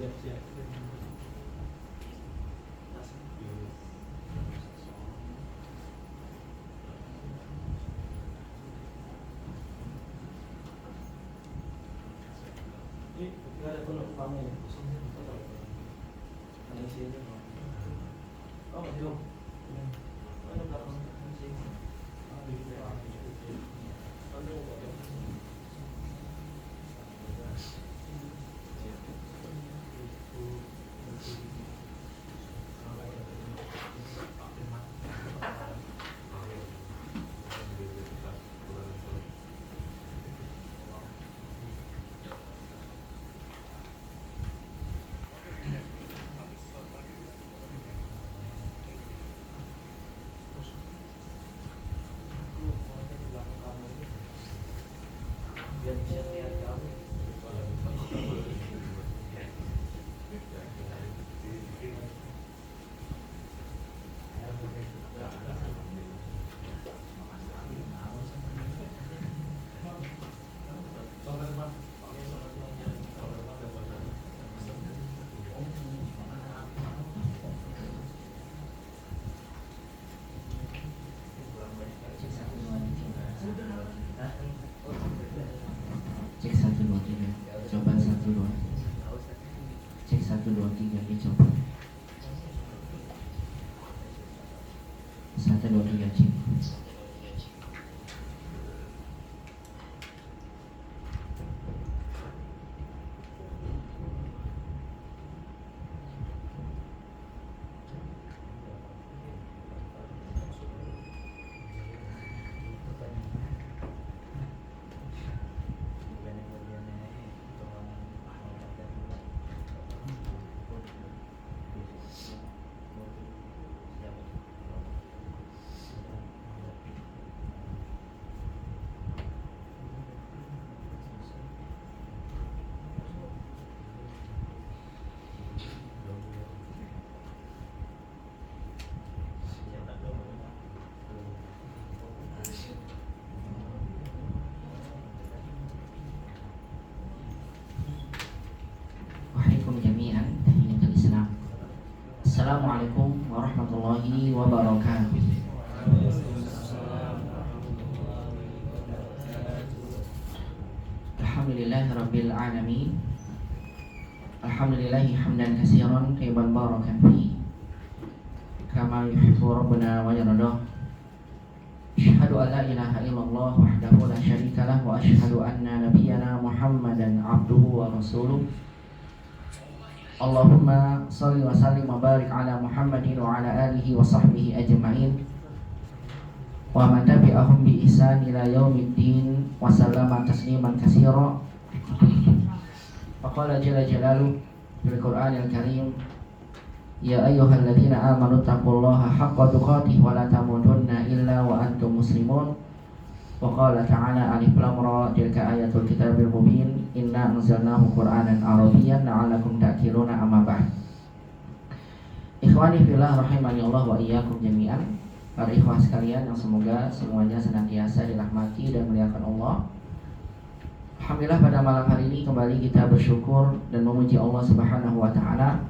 Ada penumpangnya. Ada sini. Oh, belum. Ada belakang sini. Biar bisa lihat kamu. Cek 1 2 3. Coba 1 2. Cek 1 2 3 dicoba. 1 2 3 cek. Assalamualaikum warahmatullahi wabarakatuh. Alhamdulillahirabbil alamin. Alhamdulillahi hamdan katsiran tayyiban barakan fi kama yuhibbu rabbuna wa yardah. Asyhadu an la ilaha illallah wahdahu la syarika lah wa asyhadu anna nabiyyana Muhammadan abduhu wa rasuluh. Allahumma salli wa sallim wa barik ala Muhammadin wa ala alihi wa sahbihi ajma'in wa man tabi'ahum bi ihsan ila yaumiddin wa sallama tasliman katsira. Faqala jalla jalaluhu fil Qur'anil Karim, ya ayyuhalladzina amanu taqullaha haqqa tuqatih wa la tamutunna illa wa antum muslimun. Wa qala ta'ala alif lam ra tilka ayatul kitabil mubin inna anzalnahu qur'anan arabiyyan la'allakum ta'qiluna amma ba'd. Ikhwani fillah rahimani Allah wa iyyakum jami'an. Para ikhwah sekalian yang semoga semuanya senantiasa dirahmati dan dimuliakan Allah. Alhamdulillah pada malam hari ini kembali kita bersyukur dan memuji Allah Subhanahu wa taala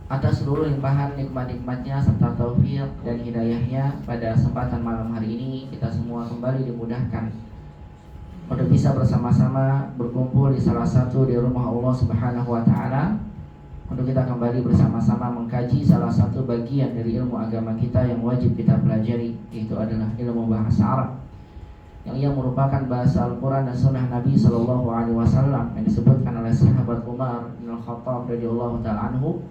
atas seluruh limpahan nikmat-nikmatnya serta taufik dan hidayahnya. Pada kesempatan malam hari ini kita semua kembali dimudahkan untuk bisa bersama-sama berkumpul di salah satu di rumah Allah Subhanahu wa taala untuk kita kembali bersama-sama mengkaji salah satu bagian dari ilmu agama kita yang wajib kita pelajari, yaitu adalah ilmu bahasa Arab, yang ia merupakan bahasa Al-Quran dan Sunnah Nabi Sallallahu Alaihi Wasallam yang disebutkan oleh sahabat Umar bin Al-Khattab radhiyallahu taala anhu,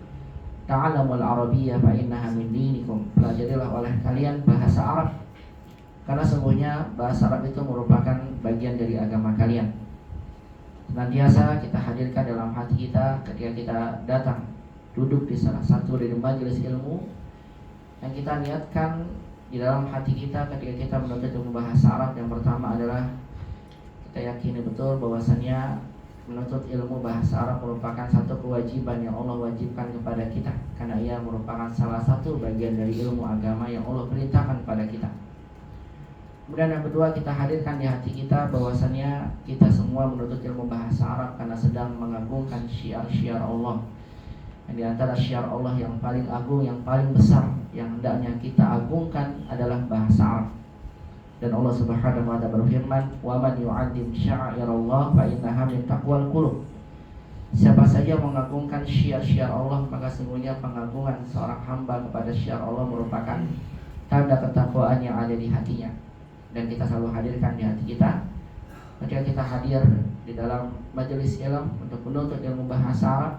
ta'allamul arabiyyah fa innaha min dinikum. Pelajarilah oleh kalian bahasa Arab karena sesungguhnya bahasa Arab itu merupakan bagian dari agama kalian. Senantiasa kita hadirkan dalam hati kita ketika kita datang duduk di salah satu dari majelis ilmu yang kita niatkan di dalam hati kita ketika kita menuntut ilmu bahasa Arab. Yang pertama adalah kita yakini betul bahwasannya menuntut ilmu bahasa Arab merupakan satu kewajiban yang Allah wajibkan kepada kita, karena ia merupakan salah satu bagian dari ilmu agama yang Allah perintahkan kepada kita. Kemudian yang kedua, kita hadirkan di hati kita bahwasannya kita semua semua menuntut ilmu bahasa Arab karena sedang mengagungkan syiar-syiar Allah. Yang di antara syiar Allah yang paling agung, yang paling besar, yang hendaknya kita agungkan adalah bahasa Arab. Dan Allah Subhanahu wa taala berfirman, "Wa man yu'azzim sya'airallah fa innaha min taqwal qulub." Siapa saja mengagungkan syiar-syiar Allah, maka sungguhnya pengagungan seorang hamba kepada syiar Allah merupakan tanda ketakwaan yang ada di hatinya. Dan kita selalu hadirkan di hati kita ketika kita hadir di dalam majelis ilmu untuk menuntut ilmu bahasa Arab.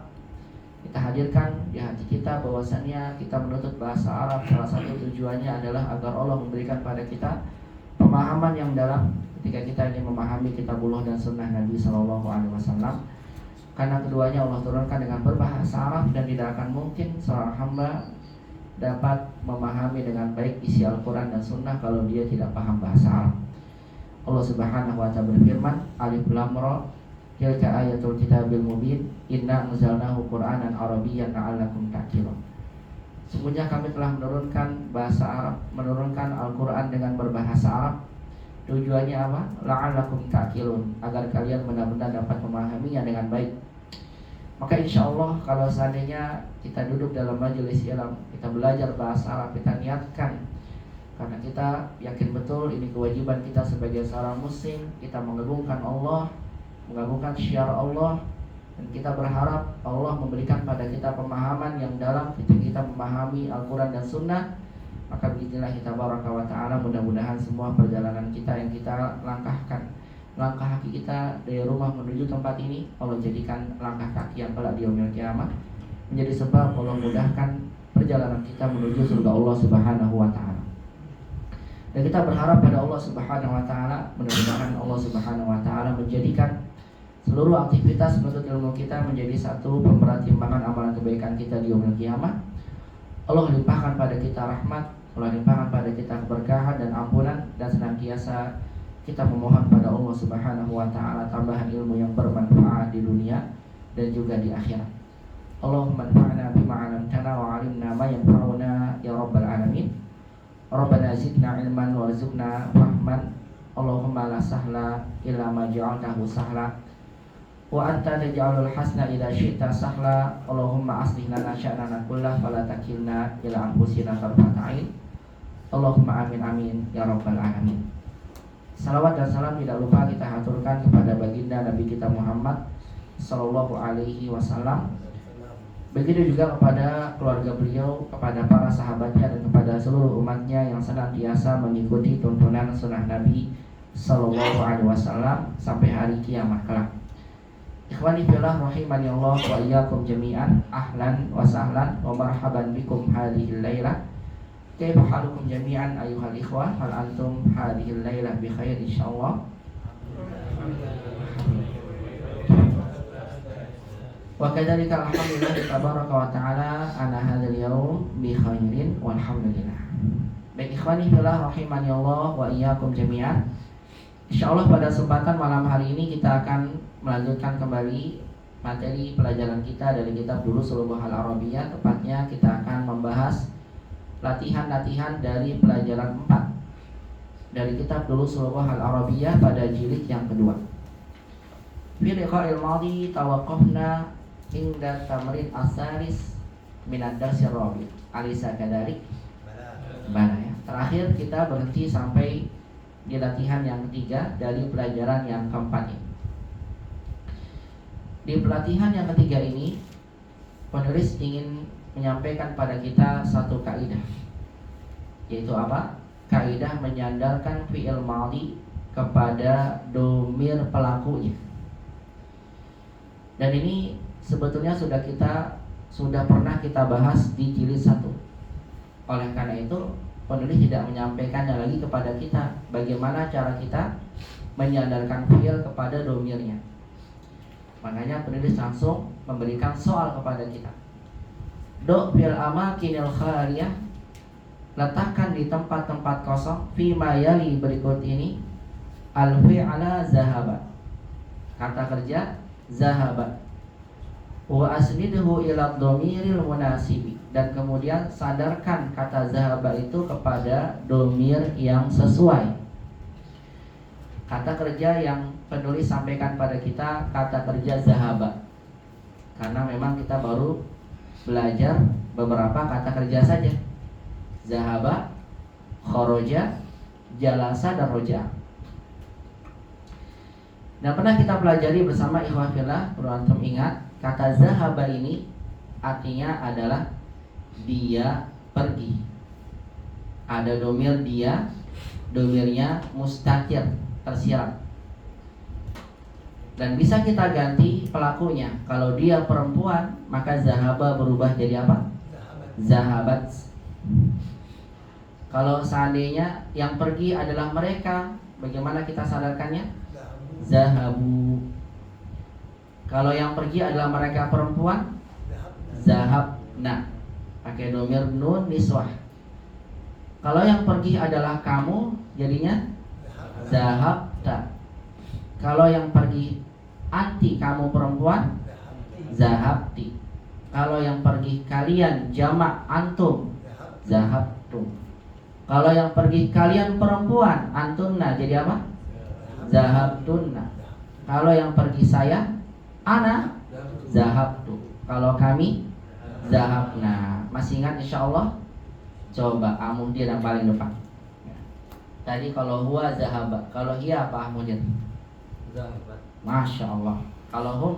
Kita hadirkan di hati kita bahwasannya kita menuntut bahasa Arab, salah satu tujuannya adalah agar Allah memberikan pada kita pemahaman yang dalam ketika kita ingin memahami kitabullah dan sunnah Nabi SAW. Karena keduanya Allah turunkan dengan berbahasa Arab, dan tidak akan mungkin seorang hamba dapat memahami dengan baik isi Al-Quran dan Sunnah kalau dia tidak paham bahasa Arab. Allah Subhanahu wa ta'ala berfirman, Alif Lam Ra, tilka ayatul kitabil mubin, inna anzalnahu Qur'anan Arabiyyan la'allakum ta'qilun. Sesungguhnya kami telah menurunkan bahasa Arab, menurunkan Al-Quran dengan berbahasa Arab. Tujuannya apa? La'allakum ta'qilun, agar kalian benar-benar dapat memahaminya dengan baik. Maka insya Allah kalau seandainya kita duduk dalam majelis ilmu, kita belajar bahasa Arab, kita niatkan karena kita yakin betul ini kewajiban kita sebagai seorang muslim, kita mengagungkan Allah, mengagungkan syiar Allah, dan kita berharap Allah memberikan pada kita pemahaman yang dalam ketika kita memahami Al-Quran dan Sunnah. Maka bismillah kita baraka wa ta'ala, mudah-mudahan semua perjalanan kita yang kita langkahkan, langkah kaki kita dari rumah menuju tempat ini, Allah jadikan langkah kaki yang kelak di yaumil kiamat menjadi sebab Allah mudahkan perjalanan kita menuju surga Allah Subhanahu wa ta'ala. Dan kita berharap pada Allah Subhanahu wa ta'ala, mudah-mudahan Allah Subhanahu wa ta'ala menjadikan seluruh aktivitas menuntut ilmu kita menjadi satu pemberat timbangan amalan kebaikan kita di yaumil kiamat. Allah limpahkan pada kita rahmat, Allah limpahkan pada kita keberkahan dan ampunan, dan senantiasa kita memohon pada Allah Subhanahu wa ta'ala tambahan ilmu yang bermanfaat di dunia dan juga di akhirat. Allahumma anfa'na bima 'allamtana wa 'allimna ma yanfa'una ya rabbal alamin. Rabbana zidna ilman warzuqna fahman. Allahumma la sahla illa ma ja'altahu sahla wa anta taj'alul hasna idza syi'ta sahla. Allahumma aslih lana sya'nana kullahu wa la takilna ila anfusina tarfata 'ain. Allahumma amin amin ya rabbal alamin. Salawat dan salam tidak lupa kita haturkan kepada baginda Nabi kita Muhammad Sallallahu Alaihi Wasallam. Begitu juga kepada keluarga beliau, kepada para sahabatnya, dan kepada seluruh umatnya yang senantiasa mengikuti tuntunan sunnah Nabi Sallallahu Alaihi Wasallam sampai hari kiamat kelak. Ikhwani fillah rahimani Allah wa iyyakum jami'an, ahlan wa sahlan wa marhaban bikum hadhil lailah. Kaifa halukum jami'an ayyuhal ikhwah, hal antum hadhil lailah bi khair insyaallah. Wa kadzalika alhamdulillah tabaraka wa ta'ala ana hadzal yaum bi khairin walhamdulillah. Baik ikhwani fillah rahimani Allah wa iyyakum jami'an. Insyaallah pada kesempatan malam hari ini kita akan melanjutkan kembali materi pelajaran kita dari kitab Durusul Lughah Al-Arabiyyah. Tepatnya kita akan membahas latihan-latihan dari pelajaran 4 dari kitab Durusul Lughah Al-Arabiyyah pada jilid yang kedua. Fi liqa'il madhi tawaqqafna inda tamrin asalis min ad-dars ar-rabi'. Alisa kadzalik? Bala ya. Terakhir kita berhenti sampai di latihan yang ketiga dari pelajaran yang keempat ini. Di pelatihan yang ketiga ini, penulis ingin menyampaikan pada kita satu kaidah, yaitu apa? Kaidah menyandarkan fi'il madhi kepada domir pelakunya. Dan ini sebetulnya sudah pernah kita bahas di jilid 1. Oleh karena itu, penulis tidak menyampaikannya lagi kepada kita bagaimana cara kita menyandarkan fi'il kepada domirnya. Makanya penulis langsung memberikan soal kepada kita. Do fil amakinil khaliyah, letakkan di tempat-tempat kosong fi ma yali berikut ini al fi'ala zahaba, kata kerja zahaba, wa asnidhu ila dhamiril munasibi, dan kemudian sandarkan kata zahaba itu kepada domir yang sesuai. Kata kerja yang penulis sampaikan pada kita kata kerja zahaba, karena memang kita baru belajar beberapa kata kerja saja. Zahaba, khoroja, jalasa, dan roja. Dan pernah kita pelajari bersama ikhwah fillah, perlu antum ingat, kata zahaba ini artinya adalah dia pergi. Ada domir dia, domirnya mustatir, tersirat. Dan bisa kita ganti pelakunya. Kalau dia perempuan, maka zahaba berubah jadi apa? Zahabat. Kalau seandainya yang pergi adalah mereka, bagaimana kita sadarkannya? Zahabu. Kalau yang pergi adalah mereka perempuan, zahabna, pakai domir nun niswah. Kalau yang pergi adalah kamu, jadinya zahabta. Kalau yang pergi anti, kamu perempuan, zahabti. Kalau yang pergi kalian jamak antum, zahabtum. Kalau yang pergi kalian perempuan, antunna, jadi apa? Zahabtunna. Kalau yang pergi saya, ana, zahabtu. Kalau kami, zahabna. Masih ingat insyaallah? Coba Amudir yang paling depan. Tadi kalau huwa zahaba, kalau hiya apa Amudir? Zahabat. Masya Allah. Kalau hum?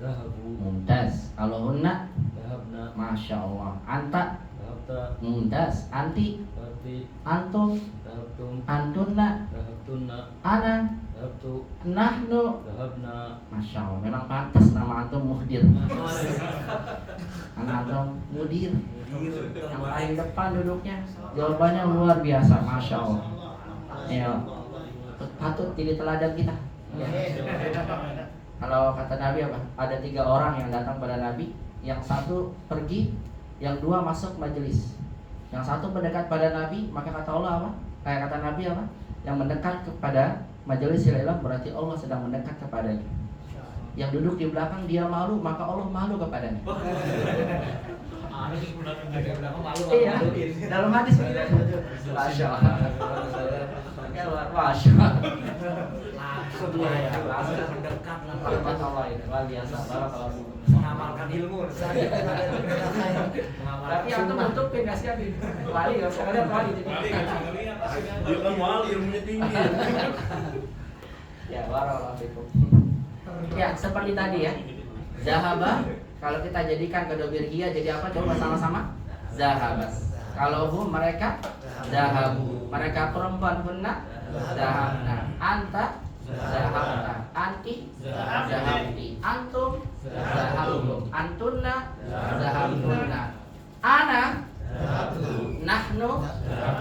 Zahabu. Mumtaz. Kalau hunna? Zahabna. Masya Allah. Anta? Zahabta. Mumtaz. Anti? Zahabti. Antum? Zahabtum. Antunna? Zahabtunna. Ana? Zahabtu. Nahnu? Zahabna. Masya Allah. Memang pantas nama antum muhdir. Anak antum mudir. Yang paling depan duduknya. Jawabannya luar biasa. Masya Allah. Ya, patut jadi teladan kita. Ya. Kalau kata Nabi apa? Ada 3 orang yang datang pada Nabi. Yang satu pergi, yang 2 masuk majelis. Yang satu mendekat pada Nabi, maka kata Allah apa? Kayak kata Nabi apa? Yang mendekat kepada majelis ilmu berarti Allah sedang mendekat kepadanya. Yang duduk di belakang dia malu, maka Allah malu kepadanya. Iya, dalam hadis begitu. Masya Allah. Masya Allah. Langsung mendekat rahmat Allah ini luar biasa. Barakallahu mengamalkan ilmu. Tapi antum untuk kasih wali enggak usah ada wali jadi. Dia kan wali ilmunya tinggi. Ya, barakallahu fikum. Ya, seperti tadi ya. Zahaba kalau kita jadikan ke domir hiya jadi apa? Coba sama-sama. Zahabas. Kalau hum mereka zahabu. Mereka perempuan hunna zahabna. Anta zahabta. Anti zahabti. Antum zahabtum. Antunna zahabtunna. Ana nahnu.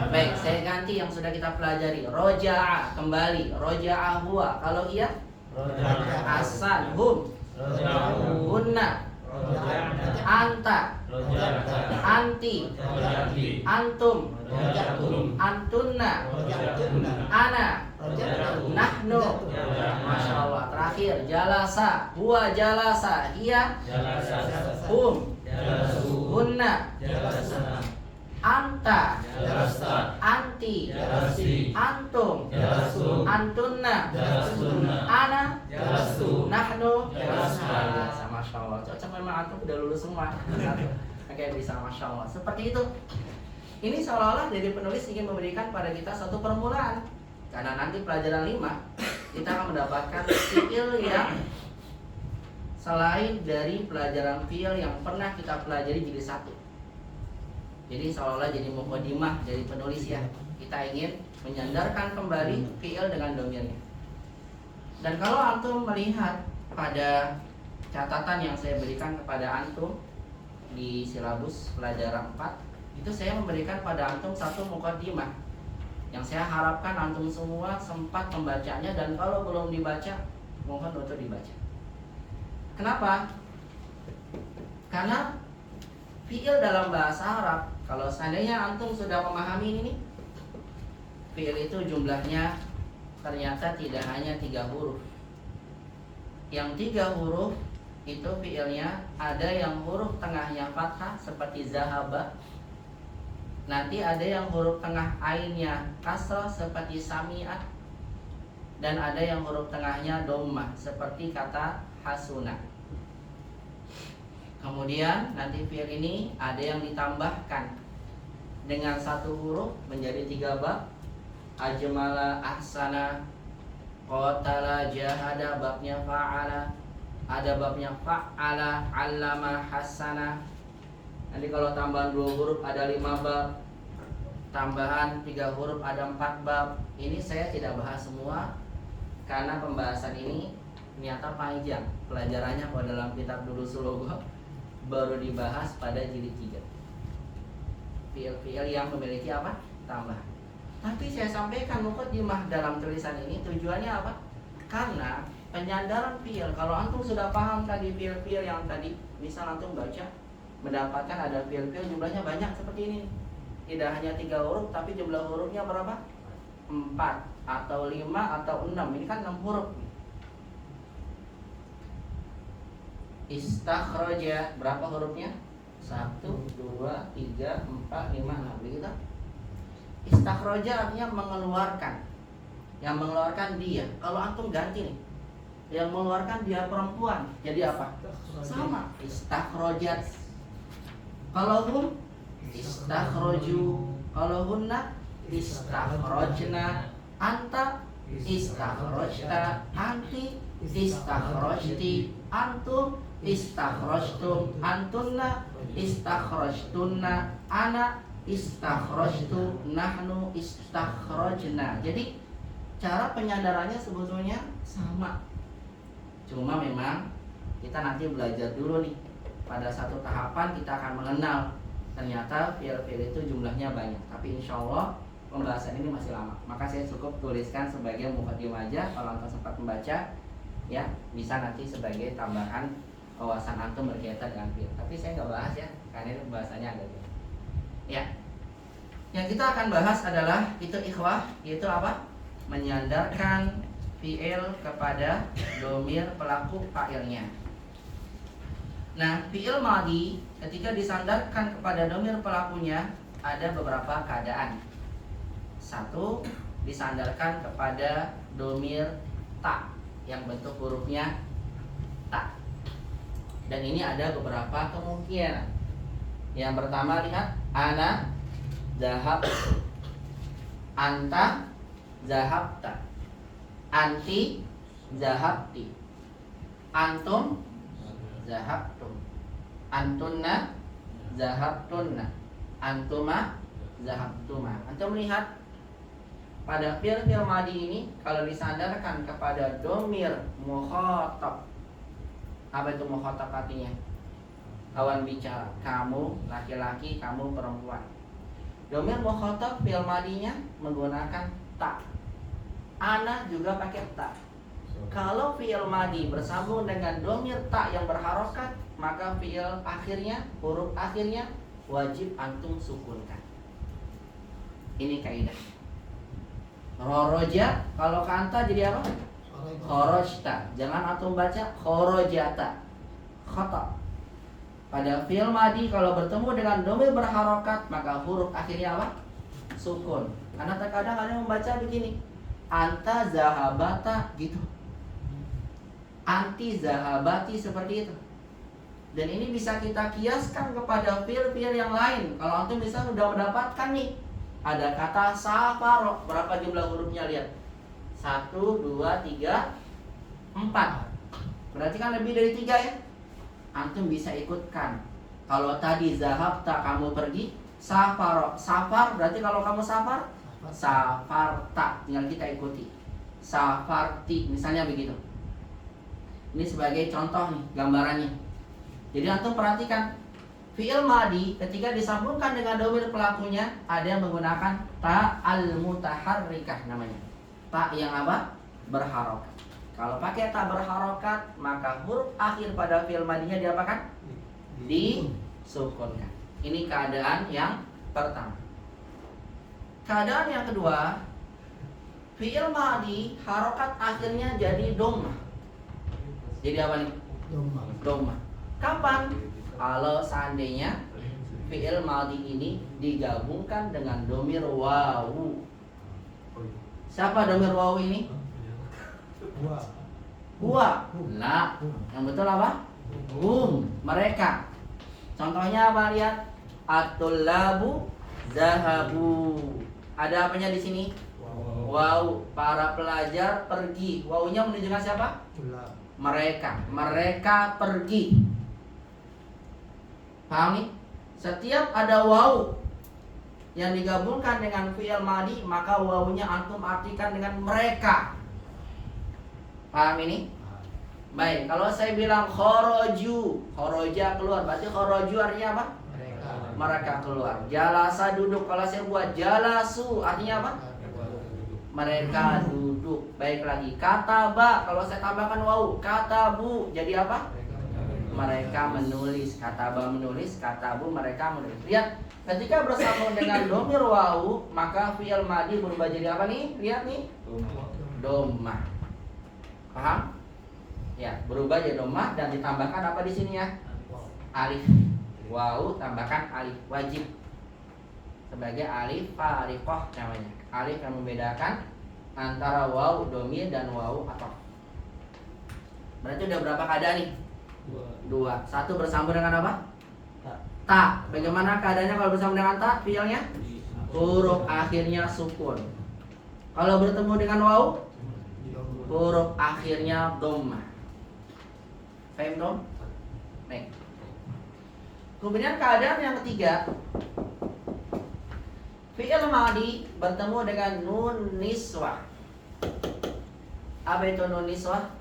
Baik, saya ganti yang sudah kita pelajari. Roja'a, kembali. Roja'a huwa. Kalau iya asan hum hunna anta anti antum antunna ana nahnu. Masya Allah. Terakhir jalasa huwa jalasa hiya hum hunna anta anti antum antunna ana nahnu. Masya Allah. Cocok memang antum udah lulus semua. Kayak bisa Masya Allah. Seperti itu. Ini seolah-olah dari penulis ingin memberikan pada kita satu permulaan. Karena nanti pelajaran 5 kita akan mendapatkan fiil yang selain dari pelajaran fiil yang pernah kita pelajari jilid 1. Jadi seolah-olah jadi mukadimah dari penulis ya. Kita ingin menyandarkan kembali fiil dengan domirnya. Dan kalau antum melihat pada catatan yang saya berikan kepada antum di silabus pelajaran 4, itu saya memberikan pada antum satu mukadimah yang saya harapkan antum semua sempat membacanya, dan kalau belum dibaca mohon untuk dibaca. Kenapa? Karena fiil dalam bahasa Arab, kalau seandainya antum sudah memahami ini, fiil itu jumlahnya ternyata tidak hanya 3 huruf. Yang 3 huruf itu fiilnya ada yang huruf tengahnya fathah seperti zahaba. Nanti ada yang huruf tengah ainnya kasrah seperti sami'at. dan ada yang huruf tengahnya dhammah seperti kata hasuna. Kemudian nanti fi'il ini ada yang ditambahkan dengan satu huruf menjadi 3 bab. Ajmala, ahsana, qatala, jahada, babnya fa'ala. Ada babnya fa'ala, 'allama, hasana. Nanti kalau tambahan 2 huruf ada 5 bab. Tambahan 3 huruf ada 4 bab. Ini saya tidak bahas semua karena pembahasan ini ternyata panjang. Pelajarannya kalau dalam kitab Durusul Lughah baru dibahas pada jilid 3. Fi'il-fi'il yang memiliki apa? Tambahan. Tapi saya sampaikan mukadimah dalam tulisan ini tujuannya apa? Karena penyandaran fi'il, kalau antum sudah paham tadi fi'il-fi'il yang tadi, misal antum baca mendapatkan ada fi'il-fi'il jumlahnya banyak seperti ini. Tidak hanya 3 huruf tapi jumlah hurufnya berapa? 4 atau 5 atau 6. Ini kan 6 huruf. Istakhraja berapa hurufnya? 1, 2, 3, 4, 5, 6 begitu. Istakhraja artinya mengeluarkan. Yang mengeluarkan dia. Kalau antum ganti nih, yang mengeluarkan dia perempuan, jadi apa? Sama. Istakhrajat. Kalau hum istakhraju. Kalau hunna istakhrajna. Anta istakhrajta. Anti istakhrajti. Antum istakhrajtum. Antunna istakhrajtunna. Ana istakhrajtu. Nahnu istakhrajna. Jadi cara penyandarannya sebetulnya sama. Cuma memang kita nanti belajar dulu nih. Pada satu tahapan kita akan mengenal ternyata fi'il-fi'il itu jumlahnya banyak. Tapi insya Allah pembahasan ini masih lama. Maka saya cukup tuliskan sebagai mukadimah aja. Kalau antum sempat membaca, ya bisa nanti sebagai tambahan wawasan antum berkaitan dengan fi'il. Tapi saya nggak bahas ya, karena ini pembahasannya agak jauh. Ya, yang kita akan bahas adalah itu ikhwah, yaitu apa? Menyandarkan fi'il kepada dhamir pelaku fa'ilnya. Nah, fi'il madhi ketika disandarkan kepada dhamir pelakunya ada beberapa keadaan. 1, disandarkan kepada dhamir ta yang bentuk hurufnya ta. Dan ini ada beberapa kemungkinan. Yang pertama lihat, ana zahab, anta zahabta, anti zahabti, antum zahabtum, antunna zahabtunna, antuma zahabtuma. Antum melihat pada fi'il madhi ini kalau disandarkan kepada dhamir mukhatab. Apa itu mukhatab artinya? Lawan bicara, kamu laki-laki, kamu perempuan. Dhamir mukhatab fi'il madhinya menggunakan ta. Ana juga pakai ta. Kalau fi'il madhi bersambung dengan dhamir ta yang berharokat, maka fi'il akhirnya, huruf akhirnya wajib antum sukunkan. Ini kaidah. Khoroja, kalau kanta jadi apa? Khorojta. Jangan antum baca khorojata. Khata. Pada fi'il madhi kalau bertemu dengan dhamir berharokat, maka huruf akhirnya apa? Sukun. Karena terkadang ada yang membaca begini, anta zahabata gitu, anti zahabati, seperti itu. Dan ini bisa kita kiaskan kepada fi'il-fi'il yang lain. Kalau antum bisa sudah mendapatkan nih, ada kata safaro, berapa jumlah hurufnya, lihat 1, 2, 3, 4. Berarti kan lebih dari 3 ya. Antum bisa ikutkan. Kalau tadi zahabta, kamu pergi. Safaro, safar berarti kalau kamu safar, safarta, tinggal kita ikuti. Safarti, misalnya begitu. Ini sebagai contoh nih gambarannya. Jadi antum perhatikan, fi'il madhi ketika disambungkan dengan dhamir pelakunya ada yang menggunakan ta al-mutaharrikah namanya. Ta yang apa? Berharokat. Kalau pakai ta berharokat, maka huruf akhir pada fi'il madhinya diapakan? Disukunkan. Ini keadaan yang pertama. Keadaan yang kedua, fi'il madhi harokat akhirnya jadi dhammah. Jadi apa nih? Dhammah. Kapan? Kalau seandainya fi'il madhi ini digabungkan dengan dhamir wawu. Siapa dhamir wawu ini? Huwa. La. Yang betul apa? Hum. Mereka. Contohnya apa? Lihat. At-tullabu zahabu. Ada apanya di sini? Wow. Para pelajar pergi. Wawunya menunjukkan siapa? Mereka. Mereka pergi. Paham nih? Setiap ada waw yang digabungkan dengan fi'il madi, maka wawunya antum artikan dengan mereka. Paham ini? Baik, kalau saya bilang khoroju, khoroja keluar, berarti khoroju artinya apa? Mereka keluar. Jalasa duduk, kalau saya buat jalasu artinya apa? Mereka duduk. Baik lagi, kataba, kalau saya tambahkan waw, katabu, jadi apa? Mereka menulis. Kataba menulis, katabu mereka menulis. Lihat, ketika bersambung dengan domir waw, maka fi'il madi berubah jadi apa nih? Lihat nih, domah. Paham? Ya, berubah jadi domah dan ditambahkan apa di sini ya? Alif. Waw tambahkan alif wajib sebagai alif fariqah namanya. Alif yang membedakan antara waw domir dan waw ataf. Berarti udah berapa keadaan nih? Dua. Satu bersambung dengan apa? Ta. Bagaimana keadaannya kalau bersambung dengan ta? Fiilnya huruf akhirnya sukun. Kalau bertemu dengan waw, huruf akhirnya dhammah. Paham dong? Baik. Kemudian keadaan yang ketiga, fi'il madi bertemu dengan nun niswah. Apa itu nun niswah?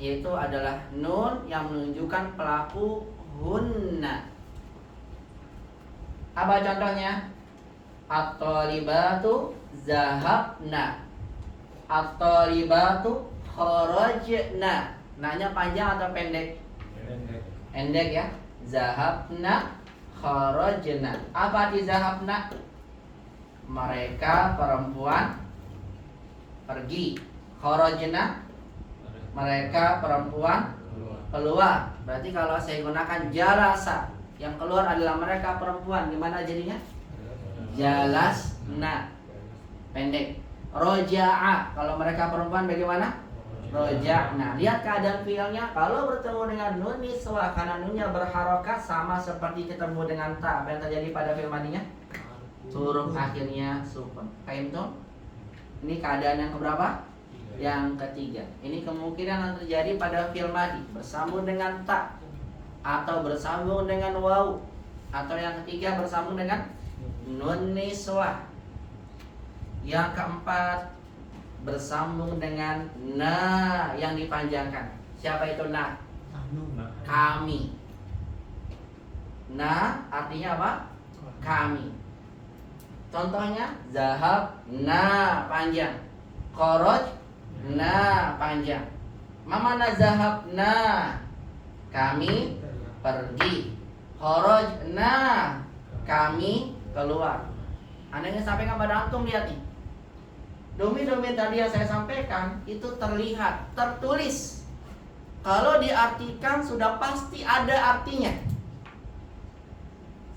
Yaitu adalah nun yang menunjukkan pelaku hunna. Apa contohnya? At-thalibatu zahabna. At-thalibatu kharajna. Nanya panjang atau pendek? Pendek ya. Zahabna kharajna. Apa arti zahabna? Mereka perempuan pergi. Kharajna, mereka perempuan keluar. Berarti kalau saya gunakan jalasa, yang keluar adalah mereka perempuan, gimana jadinya? Jalasna. Pendek. Roja'a, kalau mereka perempuan bagaimana? Roja'na. Lihat keadaan fiilnya, kalau bertemu dengan nun niswah karena nunnya berharokat sama seperti ketemu dengan ta. Apa yang terjadi pada fiil madinya? Huruf akhirnya sukun. Paham tuh? Ini keadaan yang keberapa? Yang ketiga. Ini kemungkinan yang terjadi pada fiil madi bersambung dengan ta atau bersambung dengan waw, atau yang ketiga bersambung dengan nun niswah. Yang keempat bersambung dengan na yang dipanjangkan. Siapa itu na? Kami. Na artinya apa? Kami. Contohnya zahab na panjang, kharaj na panjang. Mamana zahab na? Kami pergi. Kharaj na? Kami keluar. Anda ingin sampaikan pada antum, lihat nih. Domir-domir tadi yang saya sampaikan itu terlihat, tertulis. Kalau diartikan sudah pasti ada artinya.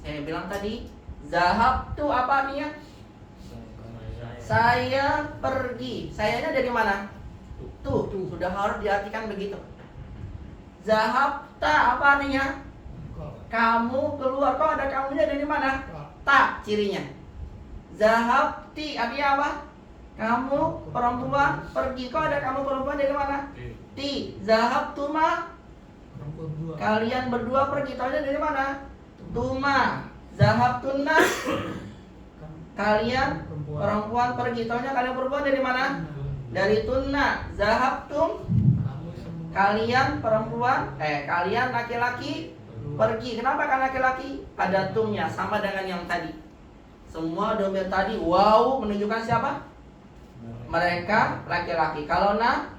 Saya bilang tadi, zahab tu apa artinya? Saya pergi. Sayanya dari mana? Tuh, sudah harus diartikan begitu. Zahab ta apa artinya? Kamu keluar. Kok ada kamunya dari mana? Ta cirinya. Zahab ti artinya apa? Kamu perempuan pergi. Kok ada kamu perempuan dari mana? Ti. Zahab tuma. Kalian berdua pergi. Taunya dari mana? Tuma. Zahab tunna. Kalian perempuan pergi. Taunya kalian perempuan dari mana? Dari tunna. Zahab tum. Kalian perempuan. Kalian laki-laki pergi. Kenapa kan laki-laki? Ada tumnya. Sama dengan yang tadi. Semua domir tadi wow menunjukkan siapa? Mereka laki-laki. Kalau na,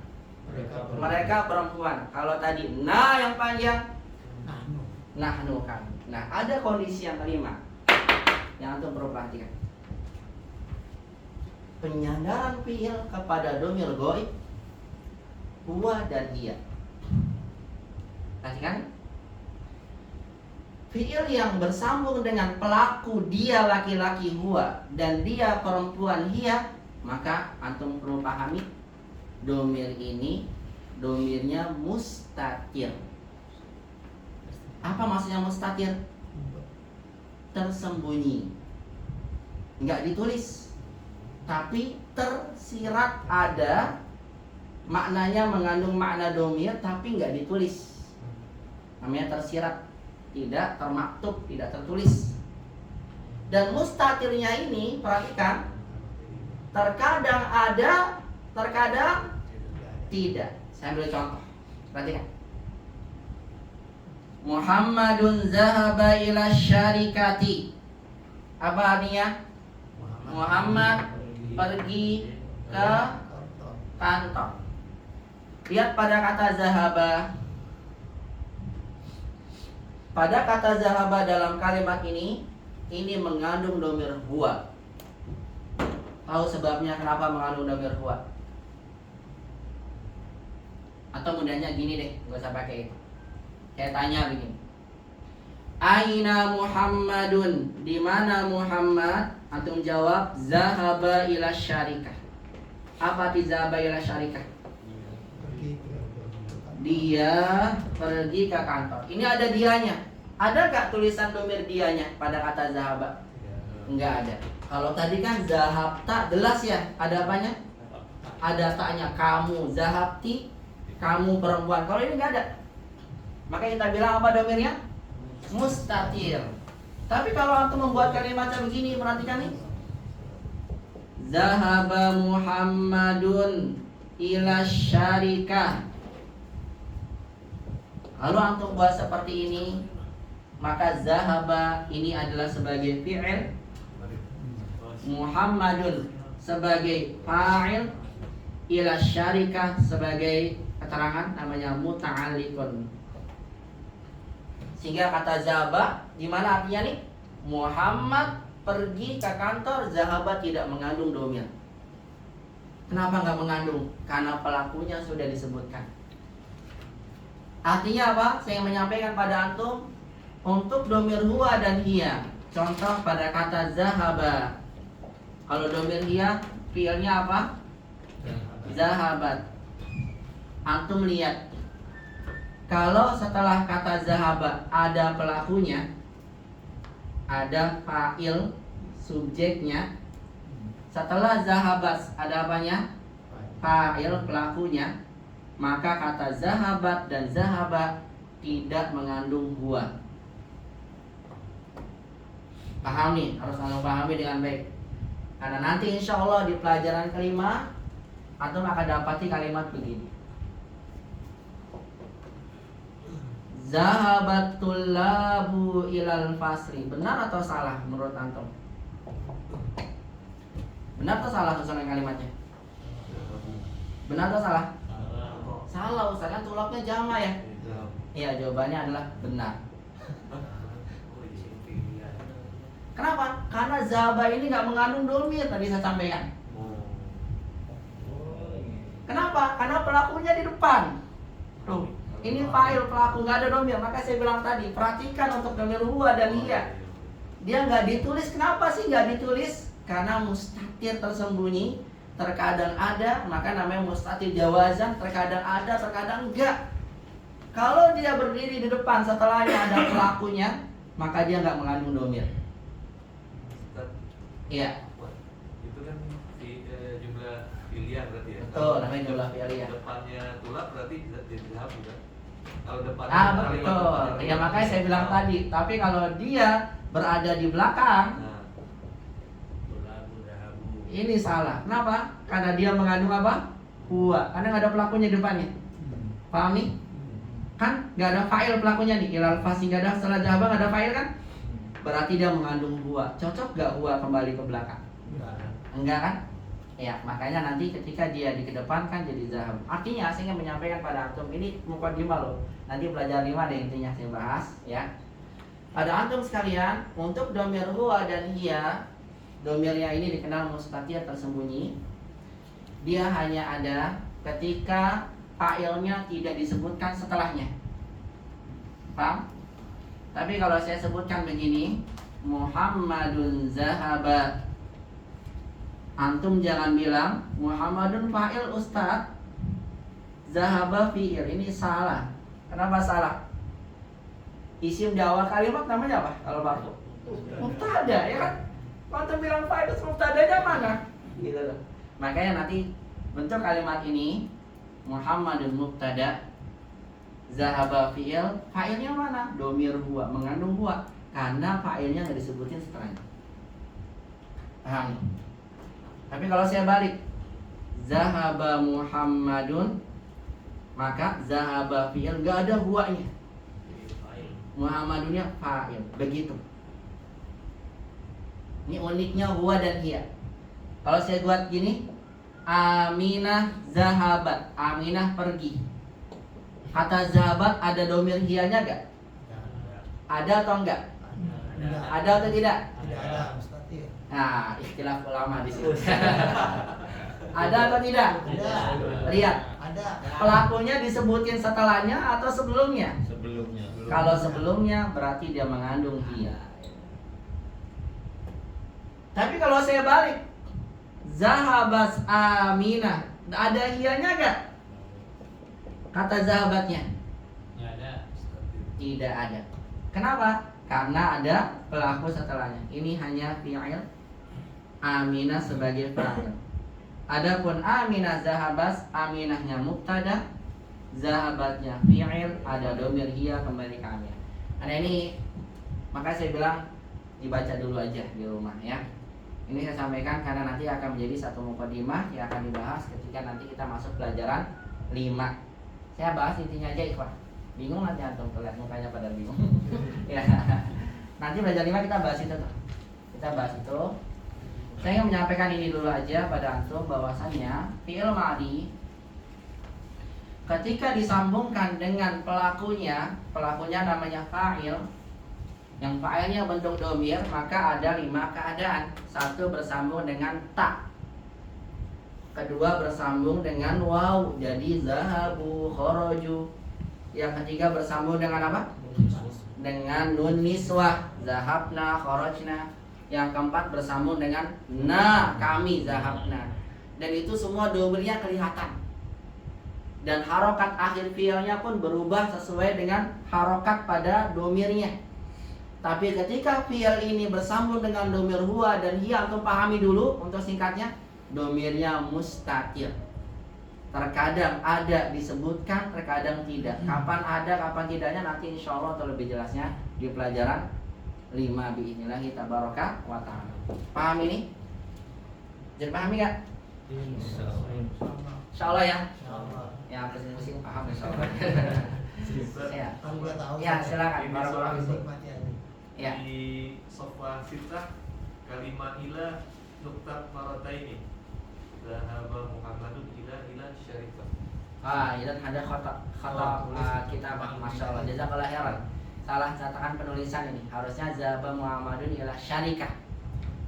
mereka perempuan. Kalau tadi na yang panjang, nahnu kami. Nah, ada kondisi yang kelima yang antum perlu perhatikan. Penyandaran fiil kepada domir ghaib, huwa dan dia. Perhatikan. Fiil yang bersambung dengan pelaku dia laki-laki huwa dan dia perempuan hiya, maka antum perlu pahami domir ini domirnya mustatir. Apa maksudnya mustatir? Tersembunyi, nggak ditulis, tapi tersirat ada, maknanya mengandung makna domir tapi nggak ditulis, namanya tersirat, tidak termaktub, tidak tertulis. Dan mustatirnya ini perhatikan, terkadang ada, terkadang tidak. Saya ambil contoh, perhatikan. Muhammadun zahaba ila syarikati. Apa artinya? Muhammad pergi ke kantor. Lihat pada kata zahaba. Pada kata zahaba dalam kalimat ini mengandung domir huwa. Tahu sebabnya kenapa mengandung domir huwa? Atau mudahnya gini deh, gak usah pakai itu. Saya tanya begini, Aina Muhammadun, di mana Muhammad? Antum jawab, zahaba ila syarikah. Apa arti zahaba ila syarikah? Dia pergi ke kantor. Ini ada dianya. Ada gak tulisan domir dianya pada kata zahaba? Enggak ada. Kalau tadi kan zahabta jelas ya, ada apanya? Ada taknya, kamu zahabti, kamu perempuan. Kalau ini enggak ada. Maka kita bilang apa domirnya? Mustatir. Tapi kalau antum membuat kalimat macam begini, perhatikan nih. Zahaba Muhammadun ila syarikah. Lalu antum buat seperti ini, maka zahaba ini adalah sebagai fi'il, Muhammadun sebagai fa'il, ila syarikah sebagai keterangan, namanya muta'alliqun. Sehingga kata zahaba di mana artinya nih? Muhammad pergi ke kantor, zahaba tidak mengandung domir. Kenapa nggak mengandung? Karena pelakunya sudah disebutkan. Artinya apa? Saya menyampaikan pada antum untuk domir huwa dan hiya. Contoh pada kata zahaba. Kalau domir hiya, fiilnya apa? Zahabat. Antum lihat, kalau setelah kata zahaba ada pelakunya, ada fa'il subjeknya. Setelah zahabat ada apanya? Fa'il pelakunya. Maka kata zahabat dan zahaba tidak mengandung huwa. Paham nih? Harus anda pahami dengan baik. Karena nanti insya Allah di pelajaran kelima antum akan dapati kalimat begini. Zahabatul labu ilal fasri. Benar atau salah menurut antum? Benar atau salah susunan kalimatnya? Benar atau salah? Salah Ustaz, kan tulabnya jama ya? Iya, jawabannya adalah benar. Kenapa? Karena zahaba ini nggak mengandung domir, tadi saya sampaikan. Kenapa? Karena pelakunya di depan. Tuh, ini fa'il pelaku, nggak ada domir. Maka saya bilang tadi, perhatikan untuk domir huwa dan hiya. Dia nggak ditulis. Kenapa sih nggak ditulis? Karena mustatir tersembunyi. Terkadang ada, maka namanya mustatir jawazan. Terkadang ada, terkadang enggak. Kalau dia berdiri di depan setelahnya ada pelakunya, maka dia nggak mengandung domir. Iya. Itu kan jumlah pilihan berarti ya. Betul, namanya jumlah pilihan. Depannya tulap berarti jadi zahab juga. Kalau depannya betul. Ya makanya saya bilang tadi. Tapi kalau dia berada di belakang, ini salah. Kenapa? Karena dia mengandung apa? Huwa. Karena nggak ada pelakunya di depannya. Paham nih? Kan nggak ada fa'il pelakunya nih. Ilal fasi nggak ada, setelah zahaba nggak ada fa'il kan? Berarti dia mengandung huwa. Cocok gak huwa kembali ke belakang? Enggak kan? Ya, makanya nanti ketika dia dikedepankan jadi zahab. Artinya saya ingin menyampaikan pada antum, ini mukadimah loh. Nanti pelajaran 5 ada intinya saya bahas ya. Pada antum sekalian, untuk domir huwa dan hiya, domirnya ini dikenal mustatir tersembunyi. Dia hanya ada ketika fa'ilnya tidak disebutkan setelahnya. Paham? Tapi kalau saya sebutkan begini, Muhammadun zahaba, antum jangan bilang Muhammadun fa'il ustaz, Zahaba fi'il ini salah. Kenapa salah? Isim di awal kalimat namanya apa? Kalau marfu mubtada, ya kan? Waktu bilang fa'il mubtadanya mana? Gitu loh. Makanya nanti bentuk kalimat ini Muhammadun mubtada, zahaba fi'il, fa'ilnya mana? Domir huwa, mengandung huwa, karena fa'ilnya nggak disebutin setelahnya. Paham? Tapi kalau saya balik, zahaba Muhammadun, maka zahaba fi'il nggak ada huwanya, Muhammadunnya fa'il, begitu. Ini uniknya huwa dan hiya. Kalau saya buat gini, Aminah zahabat, Aminah pergi. Kata zahabat ada domir hiyanya gak? Ada atau enggak? Ada atau tidak? Tidak ada, mustahil. Nah, istilah ulama di sini. Ada atau tidak? Ada. Lihat, Ada. pelakunya disebutin setelahnya atau sebelumnya? Sebelumnya. Kalau sebelumnya berarti dia mengandung hiya. Tapi kalau saya balik, zahabas Aminah, ada hiyanya gak? Kata zahabatnya Nggak ada. tidak ada. Kenapa? Karena ada pelaku setelahnya. Ini hanya fi'il Aminah sebagai fa'il. Adapun Aminah zahabas, Aminahnya mubtada, zahabatnya fi'il, ada domir hiya kembali ke Aminah. Nah ini maka saya bilang dibaca dulu aja di rumah ya. Ini saya sampaikan karena nanti akan menjadi satu mukadimah yang akan dibahas ketika nanti kita masuk pelajaran 5. Saya bahas intinya aja ikhwan. Bingung nanti antum lihat mukanya pada bingung. Ya. Nanti pelajaran 5 kita bahas itu tuh. Kita bahas itu. Saya ingin menyampaikan ini dulu aja pada antum bahwasannya fi'il madi ketika disambungkan dengan pelakunya namanya fa'il. Yang fa'ilnya bentuk domir, maka ada 5 keadaan. 1 bersambung dengan ta, kedua bersambung dengan waw, jadi zahabu, kharaju. Yang ketiga bersambung dengan apa? Dengan nun niswah, zahabna, kharajna. Yang keempat bersambung dengan na, kami zahabna. Dan itu semua domirnya kelihatan. Dan harokat akhir fi'ilnya pun berubah sesuai dengan harokat pada domirnya. Tapi ketika fi'il ini bersambung dengan domir huwa dan hiya, antum pahami dulu untuk singkatnya, domirnya mustatir. Terkadang ada disebutkan, terkadang tidak. Kapan ada, kapan tidaknya nanti insya Allah atau lebih jelasnya di pelajaran 5 bi'inillahi tabaraka wa ta'ala. Paham ini? Jadi pahami gak? Insya Allah ya. Yang pusing-pusing paham insya Allah. Ya. Kan gua tahu. Ya, silakan. Ini Barakallahu soal- fikum. Nikmati aja. Ya. Di sofa sitah kalimat ila nuktat marataini. Zahaba Muhammadun ila syarifah. Dan ada kata kita masya Allah. Jazakallah khairan. Salah cetakan penulisan ini. Harusnya zahaba Muhammadun ila syarikah.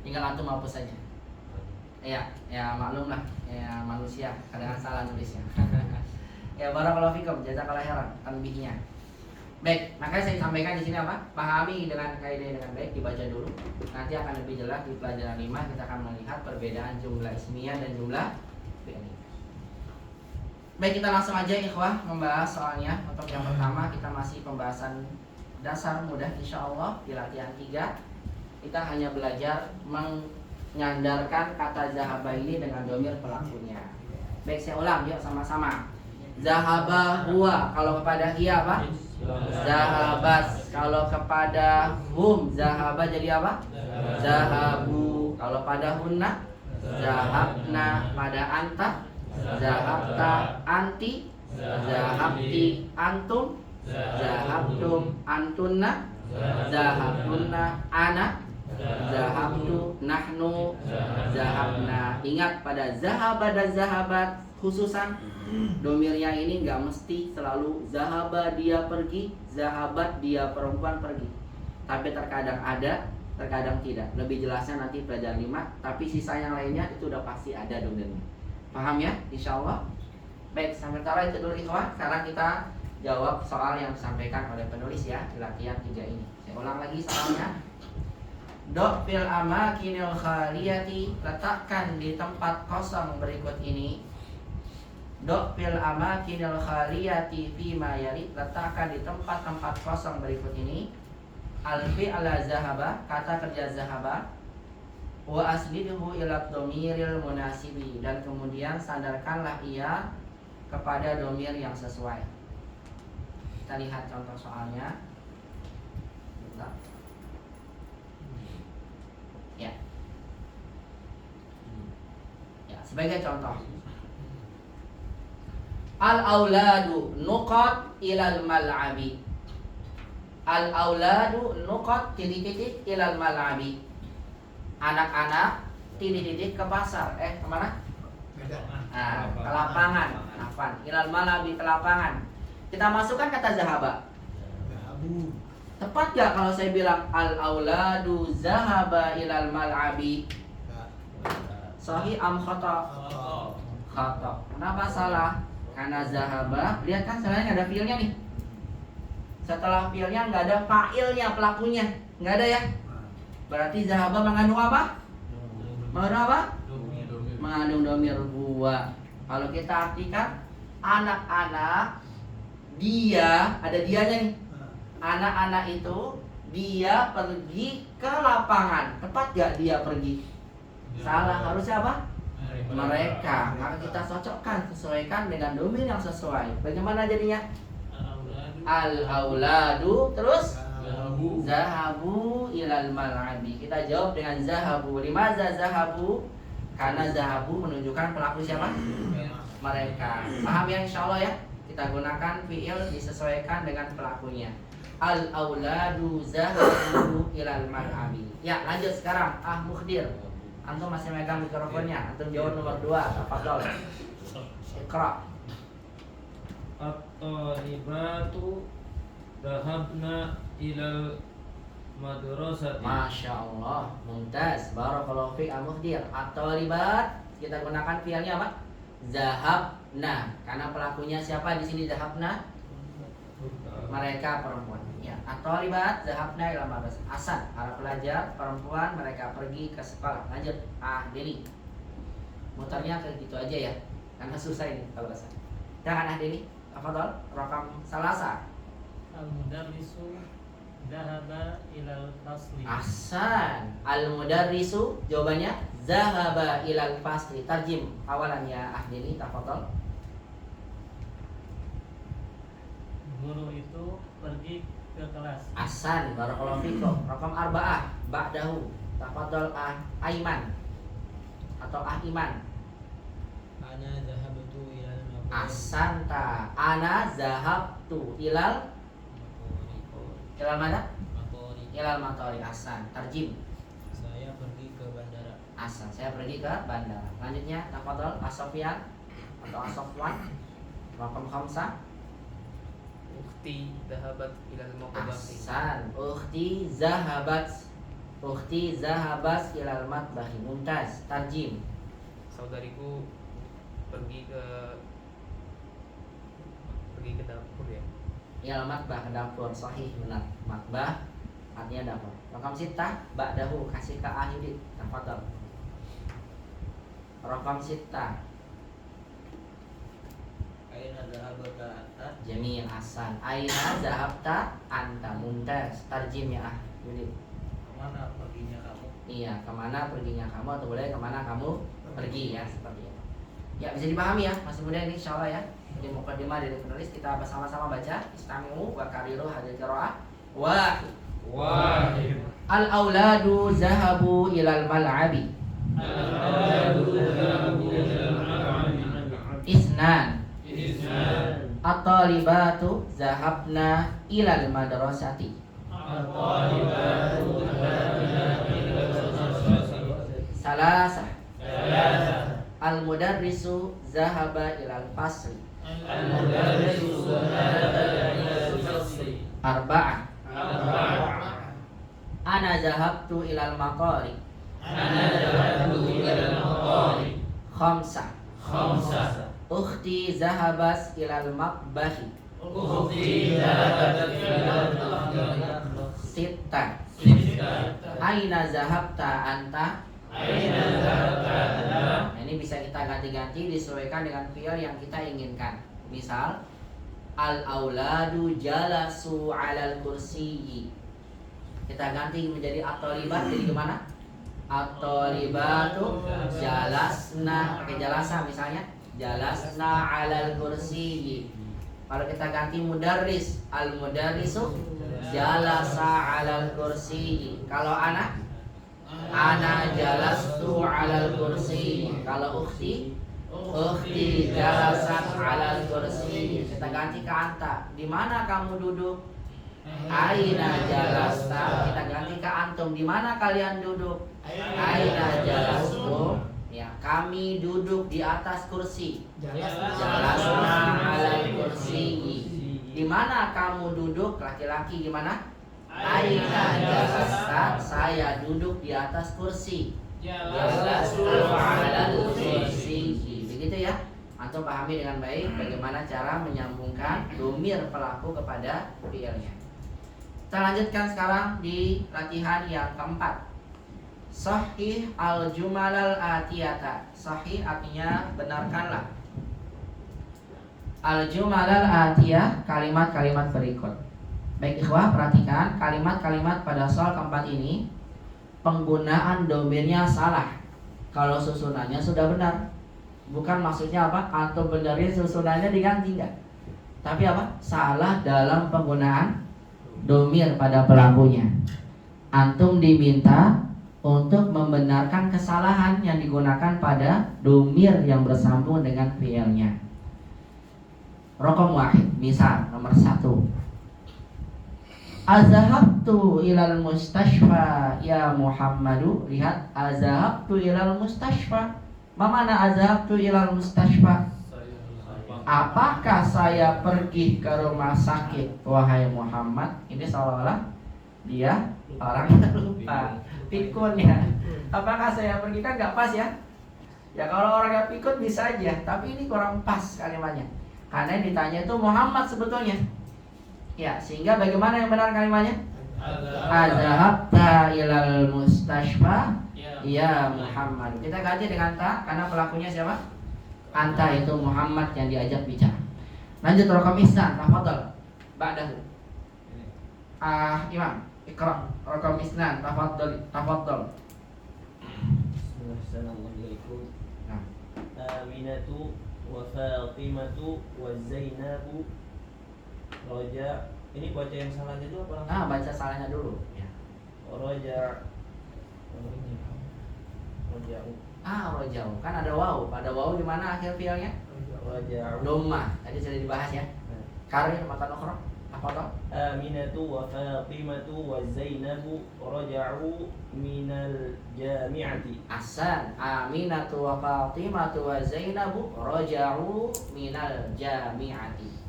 Tinggal antum hapus saja. Ya maklum lah. Ya manusia kadang salah nulisnya. Ya barakallahu fikum. Jazakallah khairan tanbihnya. Baik, maka saya sampaikan di sini apa? Pahami dengan kaidah dengan baik, dibaca dulu. Nanti akan lebih jelas di pelajaran 5 kita akan melihat perbedaan jumlah ismiyah dan jumlah fi'liyah. Baik, kita langsung aja ikhwah membahas soalnya. Untuk yang pertama kita masih pembahasan dasar mudah insyaallah di latihan 3. Kita hanya belajar menyandarkan kata zahaba ini dengan domir pelakunya. Baik, saya ulang yuk sama-sama. Zahaba huwa, kalau kepada hiya apa? Zahabas. Kalau kepada hum, zahaba jadi apa? Zahabu. Kalau pada hunna, zahabna. Pada anta, zahabta. Anti, zahabti. Antum, zahabtum. Antunna, zahabtunna. Ana, zahabtu. Nahnu, zahabna. Ingat pada zahaba dan zahabat khususan domirnya ini nggak mesti selalu zahaba dia pergi, zahabat dia perempuan pergi. Tapi terkadang ada, terkadang tidak. Lebih jelasnya nanti pelajaran 5. Tapi sisa yang lainnya itu udah pasti ada domirnya. Paham ya? Insyaallah. Baik, sementara itu dulu ikhwah. Sekarang kita jawab soal yang disampaikan oleh penulis ya di latihan 3 ini. Saya ulang lagi soalnya. Dok fil amakinil khaliyati, letakkan di tempat kosong berikut ini Do fil amakinil khaliyati fima yali, letakkan di tempat-tempat kosong berikut ini. Alfi ala zahaba, kata kerja zahaba. Wa asbidhu ila domiril munasibi, dan kemudian sandarkanlah ia kepada domir yang sesuai. Kita lihat contoh soalnya. Bentar. Ya. Ya, sebagai contoh. Al-auladu nuqat ilal mal'abi. Al-auladu nuqat titik-titik ilal mal'abi. Anak-anak titik-titik ke pasar. Kemana? Ke lapangan. Ilal mal'abi, ke lapangan. Kita masukkan kata zahaba. Tepat gak kalau saya bilang al-auladu zahaba ilal mal'abi? Sahih am khata? Khata. Kenapa salah? Karena zahaba, lihat kan salahnya ada fiilnya nih. Setelah fiilnya nggak ada fa'ilnya, pelakunya nggak ada ya. Berarti zahaba mengandung apa? Mengandung apa? Mengandung domir huwa. Kalau kita artikan anak-anak, dia, ada dianya nih. Anak-anak itu dia pergi ke lapangan. Tepat gak dia pergi? Salah, harusnya apa? Mereka. Maka kita cocokkan, sesuaikan dengan domir yang sesuai. Bagaimana jadinya? Al-auladu, terus zahabu ilal mal'abi. Kita jawab dengan zahabu. Limaza zahabu? Karena zahabu menunjukkan pelaku siapa? Mereka. Paham ya, insyaallah ya? Kita gunakan fi'il disesuaikan dengan pelakunya. Al-auladu zahabu ilal mal'abi. Ya, lanjut sekarang. Mukhdir, antum masih megang mikrofonnya. Antum jawab nomor 2. Tafadhol. Iqra. At-talibatu dhahabna ilal madrasati. Masya Allah, mumtaz. Barakallahu fiik Mukhdir. At-talibat, kita gunakan fiilnya apa? Zahabna. Karena pelakunya siapa di sini zahabna? Mereka perempuan. Ya, at-talibat zahabna ila madrasah. Hasan, para pelajar perempuan mereka pergi ke sekolah. Lanjut. Deni. Mutarnya kayak gitu aja ya. Karena susah ini kalau bahasa. Jangan Deni. Tafadhol, rakam salasa. Al-mudarrisu dhahaba ilal fasli. Ahsan. Al-mudarrisu, jawabannya zahaba ilal fasli. Tarjim awalannya Deni, tafadhol. Guru itu pergi ke kelas. Ahsan, barakallahu fikum. Rakam arba'ah ba'dahu. Tafadhol Aiman atau Iman. Ana zahabtu ilal maqbari. Ahsanta. Ana zahabtu ilal mana? Maqbari. Ilal matori. Ahsan. Tarjim. Saya pergi ke bandara. Ahsan, saya pergi ke bandara. Lanjutnya tafadhol As-Sofyan atau As-Sofwan. Rakam khamsah. Ukhti dhahabat ilal maqbati. Ahsan. Ukhti zahabat ilal matbahi. Mumtaz. Tarjim. Saudariku pergi ke dapur ya. Ilal matbah, ke dapur. Sahih, benar. Matbah artinya dapur. Rakam sitah ba'dahu, kasih ke Yudit. Tafadhol. Rakam sitah. Aina zahabta anta? Jamil. Hasan. Aina zahabta anta. Mumtaz. Tarjim ya Yudit. Kemana perginya kamu? Iya, kemana perginya kamu, atau boleh kemana kamu pergi ya, seperti itu. Ya, bisa dipahami ya, masih muda ini insyaallah ya. Jadi mukadimah dari penulis, kita bersama-sama baca. Istami'u wa kariru hadil qiraah. Wahid. Al-auladu zahabu ilal mal'abi. Isnan. At-talibatu zahabna ilal madrasati. Salasah. Al-mudarrisu zahaba ilal fasli. Arba'ah. Ana zahabtu ilal maqari. Khamsah. Ukhti zahabat ilal maqbahi. Sittah. Aina zahabta anta? Aina dhahabta anta? Nah, ini bisa kita ganti-ganti disesuaikan dengan fi'il yang kita inginkan. Misal, al-auladu jalasu 'alal kursiyyi. Kita ganti menjadi at-thalibat, jadi gimana? At-thalibatu jalasna, pakai jalasa misalnya. Jalasna 'alal kursiyyi. Kalau kita ganti mudarris, al-mudarrisu jalasa 'alal kursiyyi. Kalau ana jalastu 'alal kursiyyi. Kalau ukhti jalasat 'alal kursiyyi. Kita ganti ke anta. Di mana kamu duduk? Aina jalasta. Kita ganti ke antum. Di mana kalian duduk? Aina jalastum. Ya, kami duduk di atas kursi. Jalasna 'alal kursiyyi. Di mana kamu duduk? Laki-laki gimana? Aina jalasta. Saya duduk di atas kursi. Jalastu 'alal kursiyyi. Begitu ya. Antum pahami dengan baik bagaimana cara menyambungkan domir pelaku kepada fi'ilnya. Kita lanjutkan sekarang di latihan yang keempat. Sahih al-jumal al-atiyata. Sahih artinya benarkanlah. Al-jumal al-atiyah, kalimat-kalimat berikut. Baik ikhwah, perhatikan kalimat-kalimat pada soal keempat ini penggunaan domirnya salah. Kalau susunannya sudah benar. Bukan maksudnya apa? Antum benerin susunannya diganti enggak? Tapi apa? Salah dalam penggunaan domir pada pelakunya. Antum diminta untuk membenarkan kesalahan yang digunakan pada domir yang bersambung dengan fi'ilnya. Raqam wahid, misal nomor 1. Azhabtu ilal mustashfa ya Muhammadu. Lihat, azhabtu ilal mustashfa. Ma mana azhabtu ilal mustashfa? Apakah saya pergi ke rumah sakit wahai Muhammad? Ini seolah-olah dia orang yang lupa. Pikun ya. Apakah saya pergi, kan nggak pas ya? Ya kalau orang yang pikun bisa aja, tapi ini kurang pas kalimatnya. Karena yang ditanya itu Muhammad sebetulnya. Ya, sehingga bagaimana yang benar kalimatnya? Azhabta ilal mustashfa ya Muhammad. Kita ganti dengan ta karena pelakunya siapa? Anta, itu Muhammad yang diajak bicara. Lanjut raqam isnan, tafadhal. Ba'dahu. Imam, Iqra raqam isnan, tafadhal. Assalamualaikum. Nah, Aminatu wa Fatimatu wa Zainabu Roja. Ini baca yang salahnya dulu apa langsung? baca salahnya dulu ya. Roja. Rojau. Kan ada waw. Pada waw di mana akhir fiilnya? Roja. Domah. Tadi sudah dibahas ya. Karir maka ukhra. Tafadhal. Aminatu wa Fatimatu wa Zainabu raja'u minal jami'ati. Ahsan. Aminatu wa Fatimatu wa Zainabu raja'u minal jami'ati.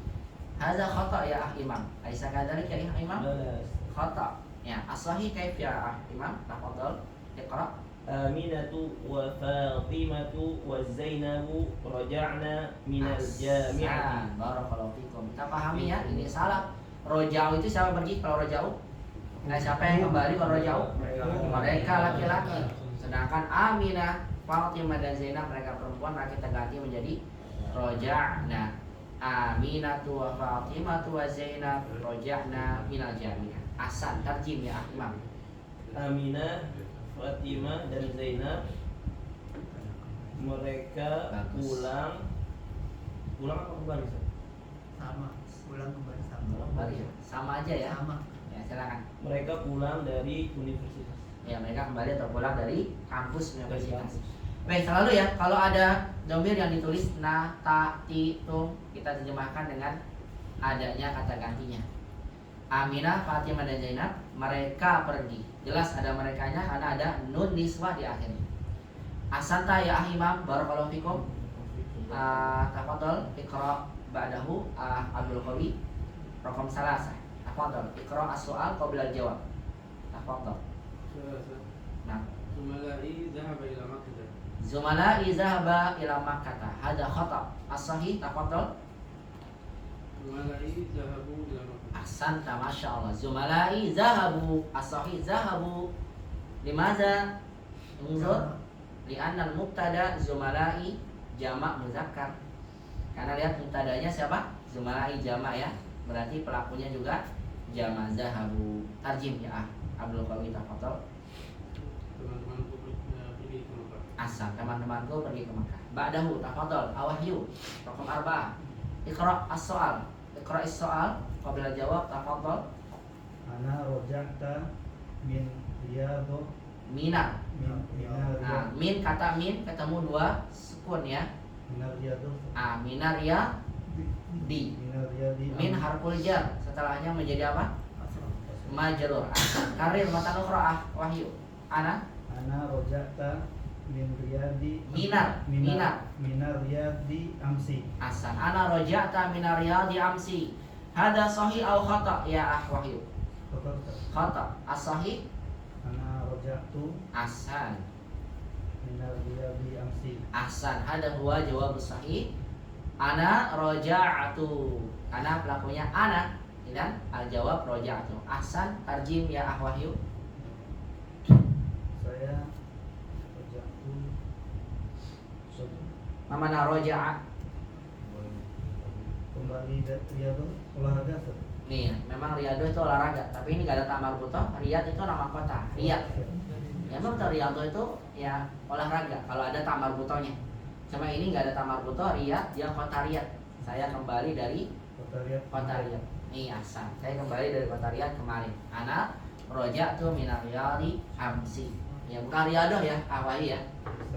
Hadza khata ya Imam. Aisa kadzalik ya Imam? Khata. Ya, as-sahih kaif ya Imam? Tafadhal. Iqra. Aminatu wa Fatimatu wa Zainabu raja'na minal jami'ati. Barakallahu fikum. Kita pahami ya, ini salah. Rojau itu siapa pergi kalau rojau? Nah, siapa yang kembali kalau rojau? Mereka laki-laki. Sedangkan Aminah, Fatimah dan Zainab mereka perempuan, maka kita ganti menjadi roja'na. Aminatu wa Fatimatu wa Zainab roja'na minal jami'ah. Ahsan, tarjim ya Imam. Aminah, Fatimah dan Zainab mereka Bagus. pulang apa kembali? Sama, pulang kembali sama. Kembali ya? Sama aja ya. Sama. Ya, silakan. Mereka pulang dari universitas. Ya, mereka kembali atau pulang dari kampus universitas. Baik, selalu ya kalau ada domir yang ditulis na, ta, ti, tum, kita terjemahkan dengan adanya kata gantinya. Aminah, Fatimah dan Zainab mereka pergi. Jelas ada merekanya karena ada nun niswah di akhirnya. Asanta ya Imam, barakallahu fikum. Tafadhal iqra ba'dahu Abdul Qawi raqam salasah. Tafadhal iqra as-su'al qabla al-jawab. Tafadhal. Nah, Zumala'i dhahaba ila Makkah. Zumala'i zahaba ila Makkah. Hadza khata. As-sahih tafadhal. Zumala'i dhahabu ila Makkah. Ahsanta, masya Allah. Zumala'i zahabu. As-sahih zahabu. Limaza Unzur li'annal mubtada zumala'i jamak muzakkar. Karena lihat mubtadanya siapa? Zumala'i jamak ya. Berarti pelakunya juga jamak. Zahabu. Tarjim ya Abdul Qawi tafadhol. Teman-temanku pergi ke Mekah. Asal teman-temanku pergi ke Mekah. Ba'dahu tafadhol Awahyu raqam 4. Iqra as-soal. Iqra as-soal qabla jawab tafadhol. Ana roja'ta min riyadho Minar. minar Min kata min ketemu dua sukun ya. riyadho Minar ya di. minar riyadi Min harful jar setelahnya menjadi apa? Majrur. Karir matan ukhra Wahyu. Ana roja'ta min riyadi Minar. minar riyadi amsi. Asan. Ana raja'ta min riyadi amsi. Hada sahih au khata ya Wahyu? Khata. As-sahih Ana roja'tu asan. minar riyadi amsi. Ahsan, hada huwa jawab sahih. Ana roja'atu. Ana pelakunya ana. Dan al-jawab roja'atu. Ahsan, tarjim ya Wahyu. Saya roja'tu Mamana roja'a. kembali dari riyadho olahraga. Nih, memang Riyadho itu olahraga, tapi ini gak ada tamar butoh. Riyadh itu nama kota. Riyadh. Ya memang Riyadho itu ya olahraga. Kalau ada tamar butohnya. Cuma ini gak ada tamar butoh. Riyadh, dia kota Riyadh. Saya kembali dari kota Riyadh. Nih asal. Saya kembali dari kota Riyadh kemarin. Ana roja'tu minar riyadi amsi. Ya bukan Riyadho ya, Ahwahi ya.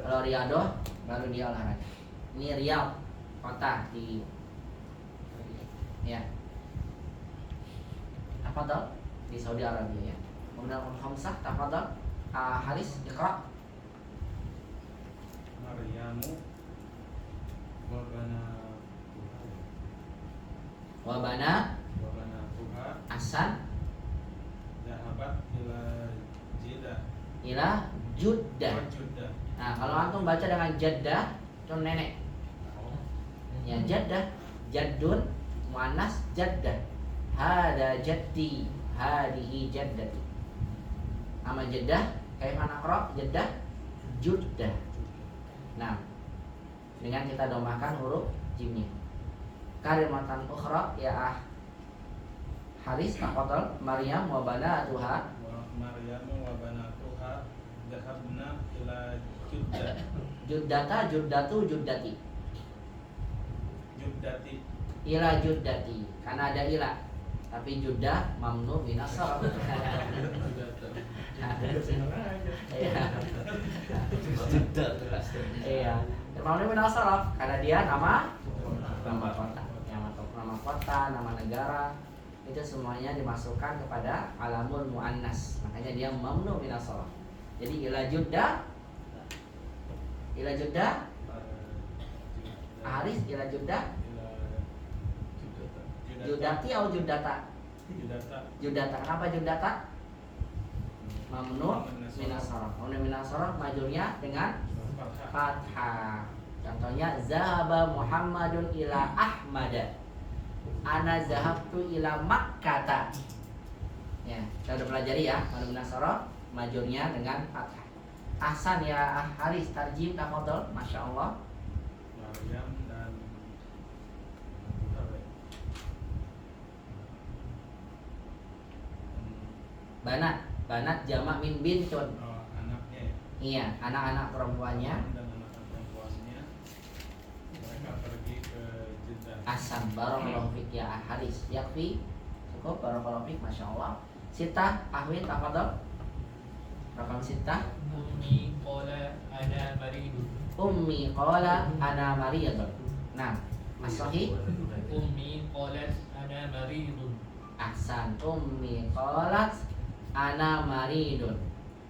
Kalau Riyadho baru dia olahraga. Ini Riyadh, kota di ya. Tafadhal di Saudi Arabia ya. Kemudian khamsah tafadhal Haris Iqra. Maryamu Wabana tuha Asan zahabat ila Juddah. Juddah. Nah, kalau antum baca dengan Jaddah itu nenek. Ya Jaddah, Jaddun muannas Jaddah. Hada jaddi, hadihi jaddati. Nama Jeddah, kayak mana qra? Jeddah, Juddah. Nah, dengan kita domakan huruf jimnya. Kalimatan ukhra ya Haris tafadhal. Maryam wa banatuha. Maryamu wa banatuha dhahabna ila Juddah. Juddata, juddatu, juddati. Juddati. Ila juddati. Karena ada ila. Tapi Juddah mamnu minas sarf. Iya. Mamnu minas sarf karena dia nama kota. Nama kota, nama negara itu semuanya dimasukkan kepada alamul muannas. Makanya dia mamnu minas sarf. Jadi ila Juddah. Ila Juddah. Haris ila Juddah. Judati atau Judata? Judata. Kenapa Judata? Mamnu minas sarf. Mamnu minas sarf majurnya dengan fathah. Contohnya zahaba Muhammadun ila Ahmad. Ana zahabtu ila Makkah. Ya, kita udah pelajari ya. Mamnu minas sarf majurnya dengan fathah. Ahsan ya Haris, tarjim tafadhol. Masya Allah. Maryam dan Banat jamak min bintun. anaknya ya. Iya, anak-anak perempuannya. Dan anak-anak perempuannya mereka pergi ke Jeddah. Asam barakallahu fik ya Haris. Yakfi. Cukup barakallahu fik, Masya Allah. Sita Ahwin tafadhol. Rakam sita. Ummi qala ana maridun. Ummi qala ana mariyadun. Nah, as-sahih Ummi qalat ana maridun. ahsan. Ummi qalat ana maridun.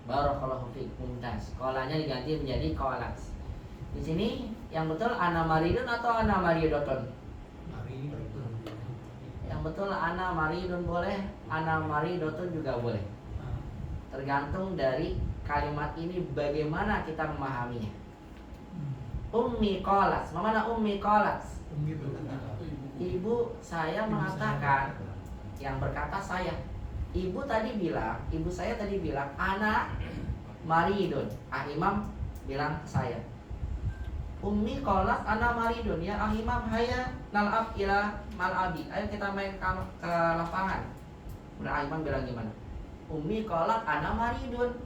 Barakallahu fiik, mumtaz. Qalanya diganti menjadi qalat. Di sini yang betul ana maridun atau ana maridatun? Yang betul ana maridun boleh, ana maridatun juga boleh. Tergantung dari kalimat ini bagaimana kita memahaminya. Ummi qalat. Mana ummi qalat? Ibu saya mengatakan, yang berkata saya. Ibu saya tadi bilang, ana maridun. Imam bilang ke saya, Ummi qalat ana maridun. Ya Imam, hayya nal'ab ila mal'abi. Ayo kita main ke lapangan. Kemudian Imam bilang gimana? Ummi qalat ana maridun.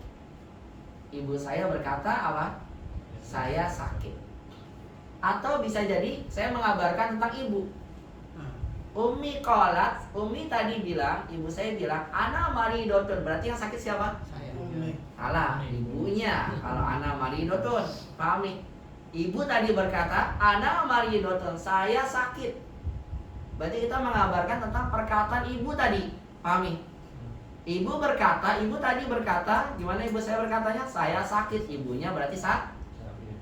Ibu saya berkata apa? Saya sakit. Atau bisa jadi saya mengabarkan tentang ibu. Ummi qalat, Ummi tadi bilang, ibu saya bilang ana maridotun. Berarti yang sakit siapa? Saya. Salah, ibunya. Kalau ana maridotun, paham nih? Ibu tadi berkata ana maridotun, saya sakit. Berarti kita mengabarkan tentang perkataan ibu tadi. Paham nih? Ibu tadi berkata, gimana ibu saya berkatanya? Saya sakit. Ibunya berarti sakit.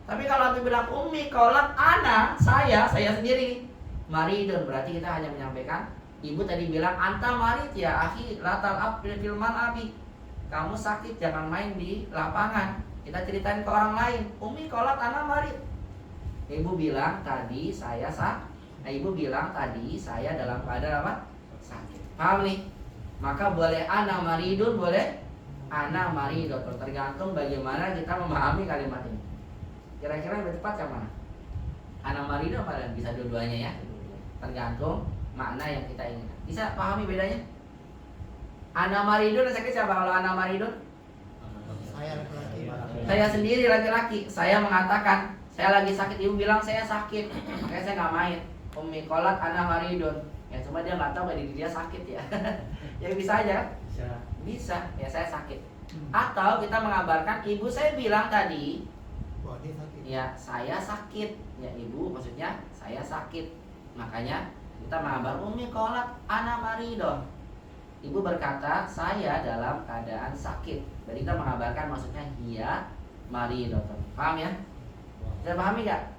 Tapi kalau aku bilang Ummi qalat ana, saya sendiri maridun, berarti kita hanya menyampaikan ibu tadi bilang anta marid ya akhi la tal'ab fil mal'abi. Kamu sakit, jangan main di lapangan. Kita ceritain ke orang lain. Ummi qalat ana marid. Ibu bilang tadi saya ibu bilang tadi saya dalam keadaan apa? Sakit. Paham nih? Maka boleh ana maridun, boleh ana maridun, tergantung bagaimana kita memahami kalimat ini. Kira-kira lebih tepat yang mana? Ana maridun apa? Bisa dua-duanya ya. Tergantung makna yang kita inginkan. Bisa pahami bedanya? Ana maridun sakit siapa? Kalau ana maridun? Saya laki-laki. Saya sendiri laki-laki. Saya mengatakan saya lagi sakit. Ibu bilang saya sakit, makanya saya nggak main. Ummi qalat ana maridun. Ya cuma dia nggak tahu diri dia sakit ya. Ya bisa aja kan? Bisa. Ya saya sakit. Atau kita mengabarkan ibu saya bilang tadi. Wah, dia sakit. Ya saya sakit. Ya ibu maksudnya saya sakit. Makanya kita mengabar Ummi qalat ana maridun. Ibu berkata saya dalam keadaan sakit. Jadi kita mengabarkan maksudnya hiya maridun. Paham ya? Sudah pahami gak?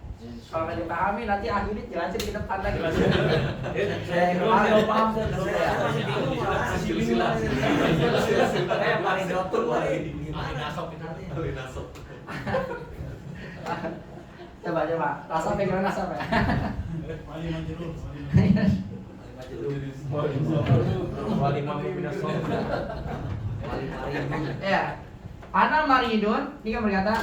Kalau nggak dipahami nanti akhirnya jelasin ke depan lagi. Saya kalau paham Masih bingung. Kayak maridotun lagi. Coba rasa pegang nasab ya. Wali majrur. Ya, ana maridun. Ini kan berkata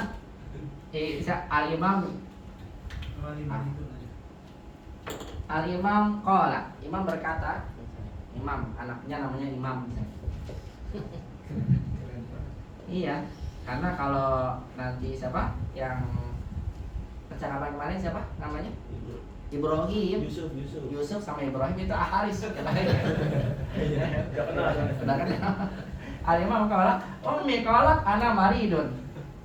Al-Imam qala. Imam berkata, Imam anaknya namanya Imam. Iya, karena kalau nanti siapa yang percakapan kemarin siapa namanya? Ibrahim. Yusuf sama Ibrahim itu Haris. Udah kenal. Al-Imam qala, Ummi qalat ana maridun.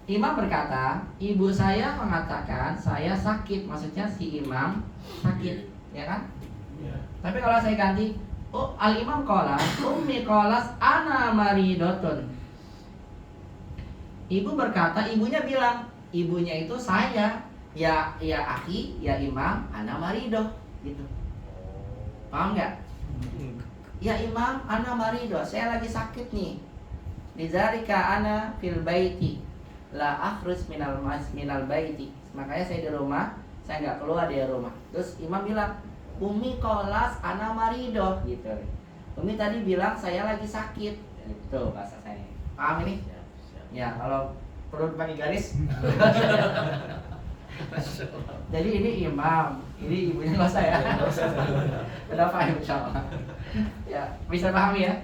Imam berkata, ibu saya mengatakan saya sakit. Maksudnya si Imam sakit, ya kan? Tapi kalau saya ganti, Al-Imam qala, Ummi qalas ana maridotun. Ibu berkata, ibunya bilang, ibunya itu saya. Ya akhi, ya Imam, ana maridoh gitu. Paham nggak? Ya Imam, ana maridoh, saya lagi sakit nih. Lidzalika ana fil baiti la akhruj minal baiti. Makanya saya di rumah, saya nggak keluar dari rumah. Terus Imam bilang, Ummi qalas ana maridoh gitu. Ummi tadi bilang saya lagi sakit. Itu bahasa saya. Paham ini? Ya, kalau perlu pakai garis. Jadi ini Imam, ini ibunya nggak saya. Udah paham insyaallah. Ya, bisa pahami ya?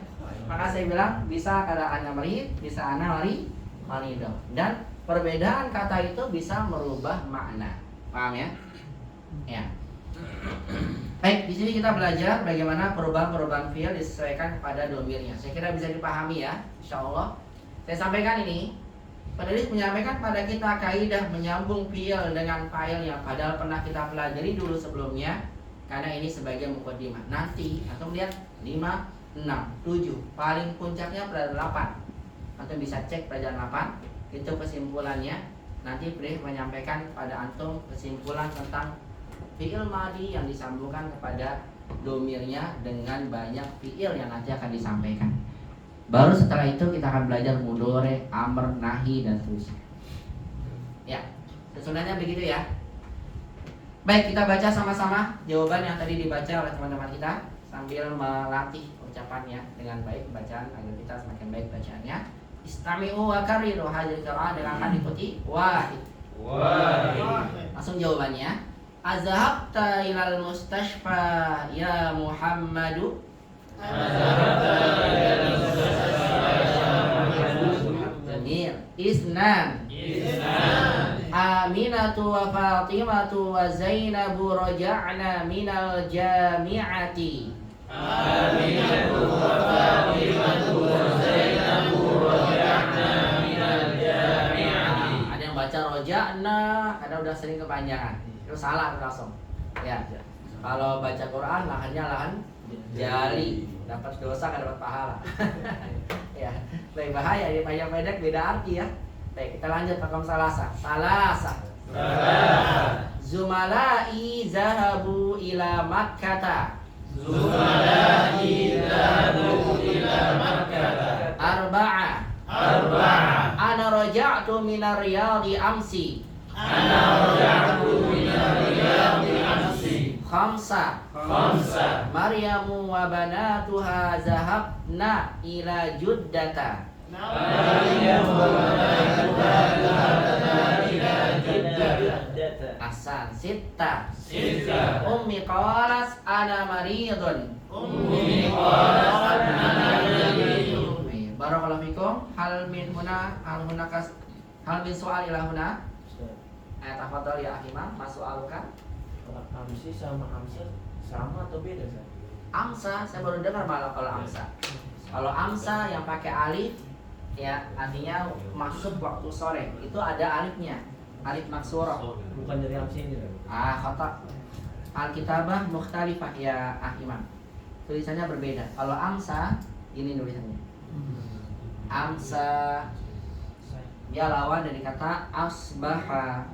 Maka saya bilang bisa kata ana marid, bisa ana marido. Dan perbedaan kata itu bisa merubah makna. Paham ya? Ya. Baik, di sini kita belajar bagaimana perubahan-perubahan fiil disesuaikan kepada domirnya. Saya kira bisa dipahami ya, insyaallah. Saya sampaikan ini, penulis menyampaikan pada kita kaidah menyambung fiil dengan fa'ilnya, padahal pernah kita pelajari dulu sebelumnya, karena ini sebagai mukaddimah. Nanti antum lihat 5, 6, 7, paling puncaknya pelajaran 8. Antum bisa cek pelajaran 8, itu kesimpulannya. Nanti Brief menyampaikan pada antum kesimpulan tentang fiil madi yang disambungkan kepada domirnya dengan banyak fiil yang nanti akan disampaikan. Baru setelah itu kita akan belajar mudhari, amr, nahi dan seterusnya. Ya, sebenarnya begitu ya. Baik, kita baca sama-sama jawaban yang tadi dibaca oleh teman-teman kita sambil melatih ucapannya dengan baik bacaan agar kita semakin baik bacaannya. Istami'u wa kariru hadhihi qira'ah dengan akan diikuti wahid. Langsung jawabannya. Azhabta ilal mustashfa ya Muhammadu. Jamil. Isnan. Aminatu wa Fatimatu wa Zainabu raja'na minal jami'ati. Aminatu wa Fatimatu wa Zainabu raja'na minal jami'ati. Ada yang baca raja'na karena udah sering kepanjangan. Itu salah langsung. Ya. Kalau baca Quran lahannya lahan jali, dapat dosa kan dapat pahala. Ya, lebih bahaya di panjang pendek beda arti ya. Baik, kita lanjut makam salasa. Zumalai zahabu ila Makkata. Arba'a. Ana raja'tu minar riyadi amsi. Khamsa. Maryamu wa banatuha zahabna ila Juddata. Ahsan. Sitta. Ummi qalas ana maridun. Barakallahu fikum. Hal min soal ila huna. Tafadhal ya Imam, mas'alukan. Kalau amsi sama amsa sama atau beda Ustaz? Amsa, saya baru dengar malah kalau amsa. Kalau amsa yang pakai alif ya artinya masuk waktu sore. Itu ada alifnya. Alif maksurah. Bukan dari amsi ini. Khata. Al-kitabah mukhtalifah ya Imam. Tulisannya berbeda. Kalau amsa ini tulisannya. Amsa dia lawan dari kata asbaha.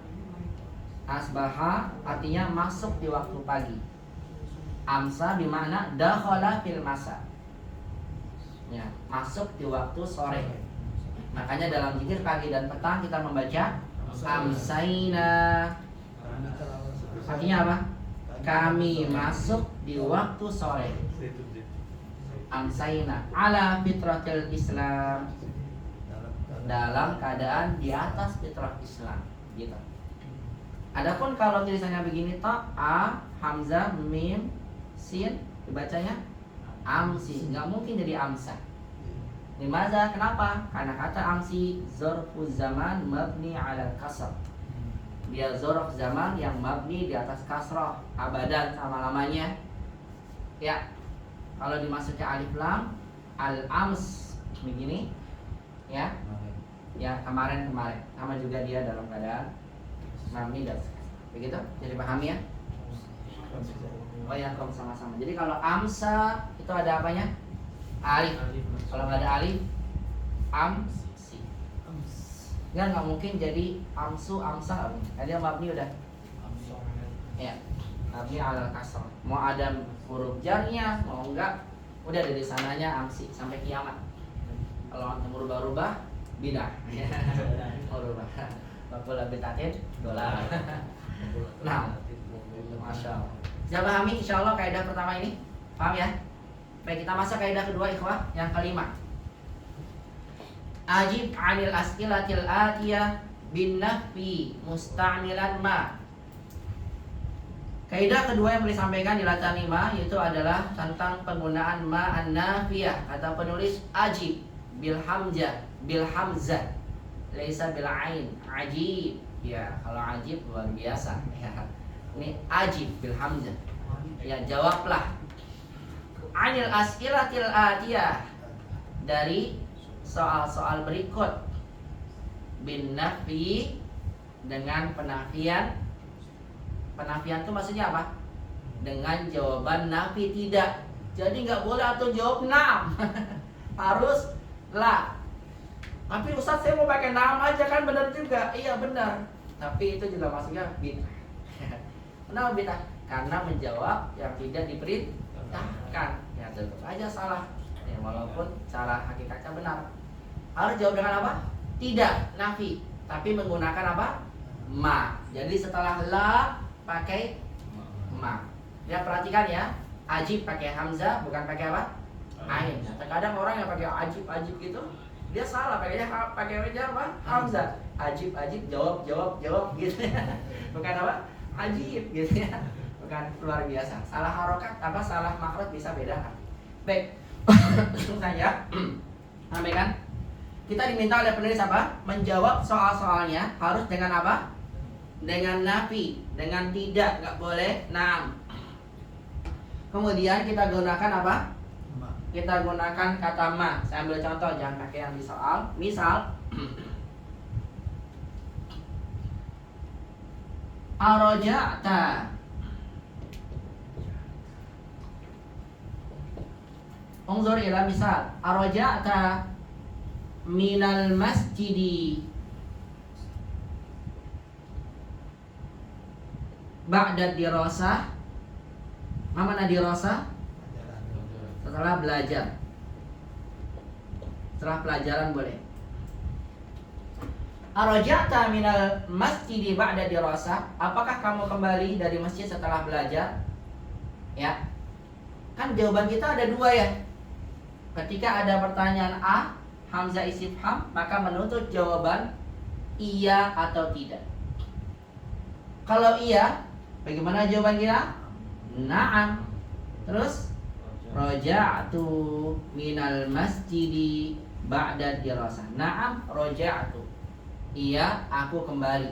Asbaha artinya masuk di waktu pagi. Amsa bermakna dakhala fil masa. Ya, masuk di waktu sore. Makanya dalam zikir pagi dan petang kita membaca amsaina. Artinya apa? Kami masuk di waktu sore. Amsaina ala fitratil Islam. Dalam keadaan di atas fitrah Islam. Gitu. Adapun kalau tulisannya begini ta hamzah mim sin dibacanya amsi, nggak mungkin jadi amsa. Limaza? Kenapa? Karena kata amsi zarfu zaman mabni ala kasr. Dia zarf zaman yang mabni di atas kasrah abadan selama-lamanya. Ya. Kalau dimasuki alif lam al-ams begini ya. Ya, kemarin sama juga dia dalam keadaan mabni dan begitu. Jadi pahami ya? Oh ya, kamu sama-sama. Jadi kalau amsa itu ada apanya? Alif. Kalau nggak ada alif, amsi. Nggak mungkin jadi amsu, amsa. Jadi mabni udah. Ya, mabni ala kasr. Mau ada huruf jarnya, mau enggak, udah dari sananya amsi sampai kiamat. Kalau antum berubah-ubah, bidah. Berubah. Bakul bitatin dolar. Nah, masya Allah. Sudah pahami insya Allah kaidah pertama ini? Paham ya? Baik, kita masuk kaidah kedua ikhwah, yang kelima. Ajib 'anil as'ilatil atiyah bin nafyi musta'milan ma. Kaidah kedua yang boleh disampaikan di latan 5 yaitu adalah tentang penggunaan ma an-nafiyah. Kata penulis ajib bil hamzah laisa bil ain. Ajib. Ya, kalau ajib luar biasa. Ya. Ini ajib bil hamzah. Ya, jawablah. Anil as'ilatil atiyah, dari soal-soal berikut. Bin nafi, dengan penafian. Penafian itu maksudnya apa? Dengan jawaban nafi tidak. Jadi nggak boleh atau jawab nam. Harus la. Tapi Ustaz, saya mau pakai nam aja, kan benar juga. Iya benar. Tapi itu juga maksudnya bid'ah. Kenapa bid'ah? Karena menjawab yang tidak diperintahkan. Ya tetap aja salah. Ya, walaupun cara hakikatnya benar. Harus jawab dengan apa? Tidak, nafi. Tapi menggunakan apa? Ma. Jadi setelah la pakai ma. Ya perhatikan ya. Ajib pakai hamzah, bukan pakai apa? Ain. Nah, terkadang orang yang pakai ajib gitu, Dia salah pakai apa? Hamzah. Ajib jawab gitu ya. Bukan apa? Ajib gitu ya. Bukan, luar biasa. Salah harokat apa salah makhraj bisa bedakan. Baik. Langsung saja. Sampaikan. Kita diminta oleh penulis apa? Menjawab soal-soalnya harus dengan apa? Dengan nafi, dengan tidak, nggak boleh naam. Kemudian kita gunakan apa? Kita gunakan kata ma. Saya ambil contoh, jangan pakai yang di soal. Misal aroja'ta. Unzur ila misal aroja'ta minal masjidi ba'da dirasah. Mana dirasah? Setelah belajar. Setelah pelajaran boleh. Araja'ta minal masjidi ba'da dirasah. Apakah kamu kembali dari masjid setelah belajar? Ya. Kan jawaban kita ada dua ya. Ketika ada pertanyaan A, hamzah istifham, maka menuntut jawaban iya atau tidak. Kalau iya, bagaimana jawaban kita? Na'am. Terus raja'tu minal masjidi ba'da dirasah. Na'am raja'tu. Iya, aku kembali.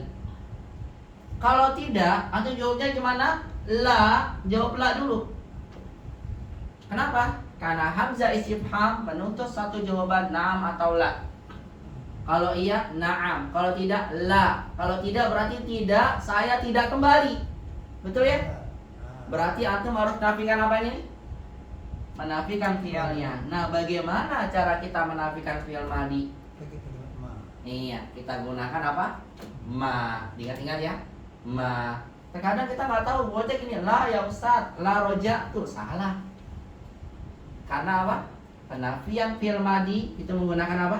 Kalau tidak, atau jawabnya gimana? La, jawab la dulu. Kenapa? Karena hamzah istifham menuntut satu jawaban na'am atau la. Kalau iya, na'am. Kalau tidak, la. Kalau tidak berarti tidak, saya tidak kembali. Betul ya? Berarti antum harus menafikan apa ini? Menafikan fi'ilnya. Nah, bagaimana cara kita menafikan fi'il madi? Iya, kita gunakan apa? Ma. Ingat-ingat ya. Ma. Terkadang kita nggak tahu bocah ini la ya Ustaz, la roja'tu. Salah. Karena apa? Penafian fi'il madi itu menggunakan apa?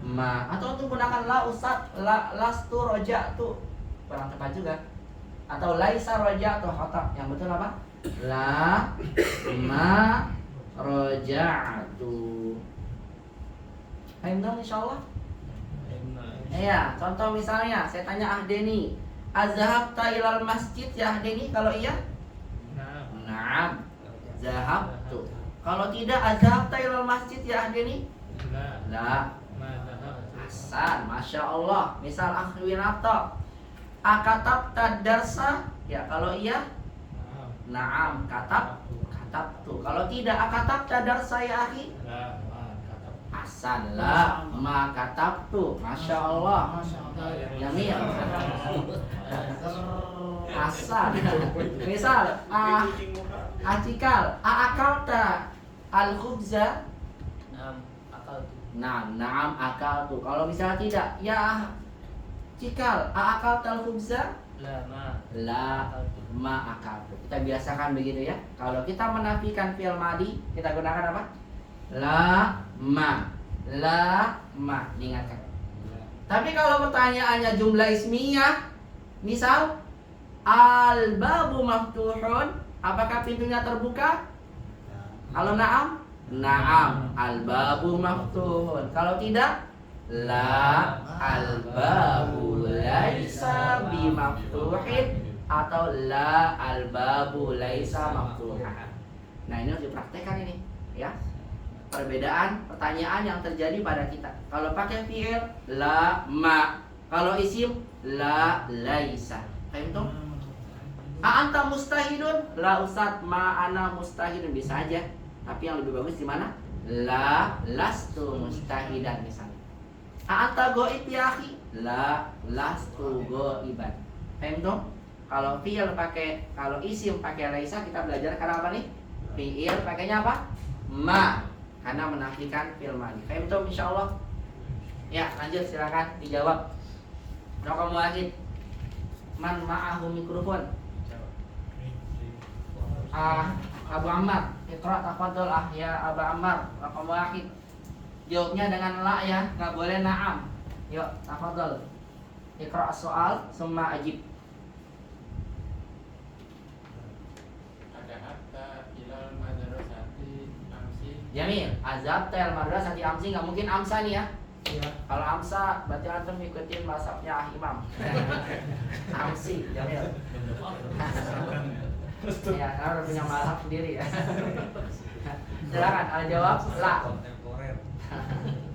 Ma. Atau untuk menggunakan la Ustaz, la lastu roja'tu. Kurang tepat juga. Atau laisa roja'tu khata'. Yang betul apa? La ma roja'tu. Paham dong insyaallah? Iya, contoh misalnya saya tanya Ahdeni, azhabta ilal masjid ya Ahdeni? Kalau iya? Naam. Zahabtu. Kalau tidak azhabta ilal masjid ya Ahdeni? La. Hasan, Masya Allah. Misal akhwinata, akatabta darsa? Ya, kalau iya? Naam, katabtu. Kalau tidak akatabta darsa ya akhi? Hasan, la ma katabtu. Masya Allah. Jamil. Hasan. Misal atikal, akalta al-khubza? Naam akaltu. Kalau misalnya tidak, ya cikal, akalta al-khubza? La ma akaltu. Kita biasakan begitu ya. Kalau kita menafikan fi'il madi, kita gunakan apa? La ma. Diingatkan. Tapi kalau pertanyaannya jumlah ismiyah, misal al-babu maftuhun, apakah pintunya terbuka? Kalau na'am, na'am, al-babu maftuhun. Kalau tidak, la al-babu laisa bimaftuhin, atau la al-babu laisa maftuhan. Nah, ini harus dipraktekkan ini, ya. Perbedaan pertanyaan yang terjadi pada kita. Kalau pakai fi'il la ma, kalau isim la laisa. Paham tuh? Anta mustahidun? La Ustaz, ma ana mustahidun. Bisa aja. Tapi yang lebih bagus di mana? La lastu mustahidan misalnya. Anta goib ya akhi? La lastu goiban. Paham tuh? Kalau fi'il pakai, kalau isim pakai laisa, kita belajar karena apa nih? Fi'il pakainya apa? Ma. Karena menafikan fi'il madi. Paham tuh insyaallah? Ya, lanjut silakan dijawab. Raqam wahid. Man ma'ahu mikrofon? Abu Ammar, Iqra tafadhol ya Abu Ammar. Raqam wahid. Jawabnya dengan la ya, enggak boleh na'am. Yuk, tafadhol. Iqra as-soal summa ajib. Jamil, azab tel madrasah di amsi, nggak mungkin amsa nih ya. Ya. Kalau amsa berarti antum ngikutin mazhabnya Ah Imam. Amsi, Jamil. Ya, karena udah punya mazhab sendiri ya. Silakan, al jawab la. Kontemporer.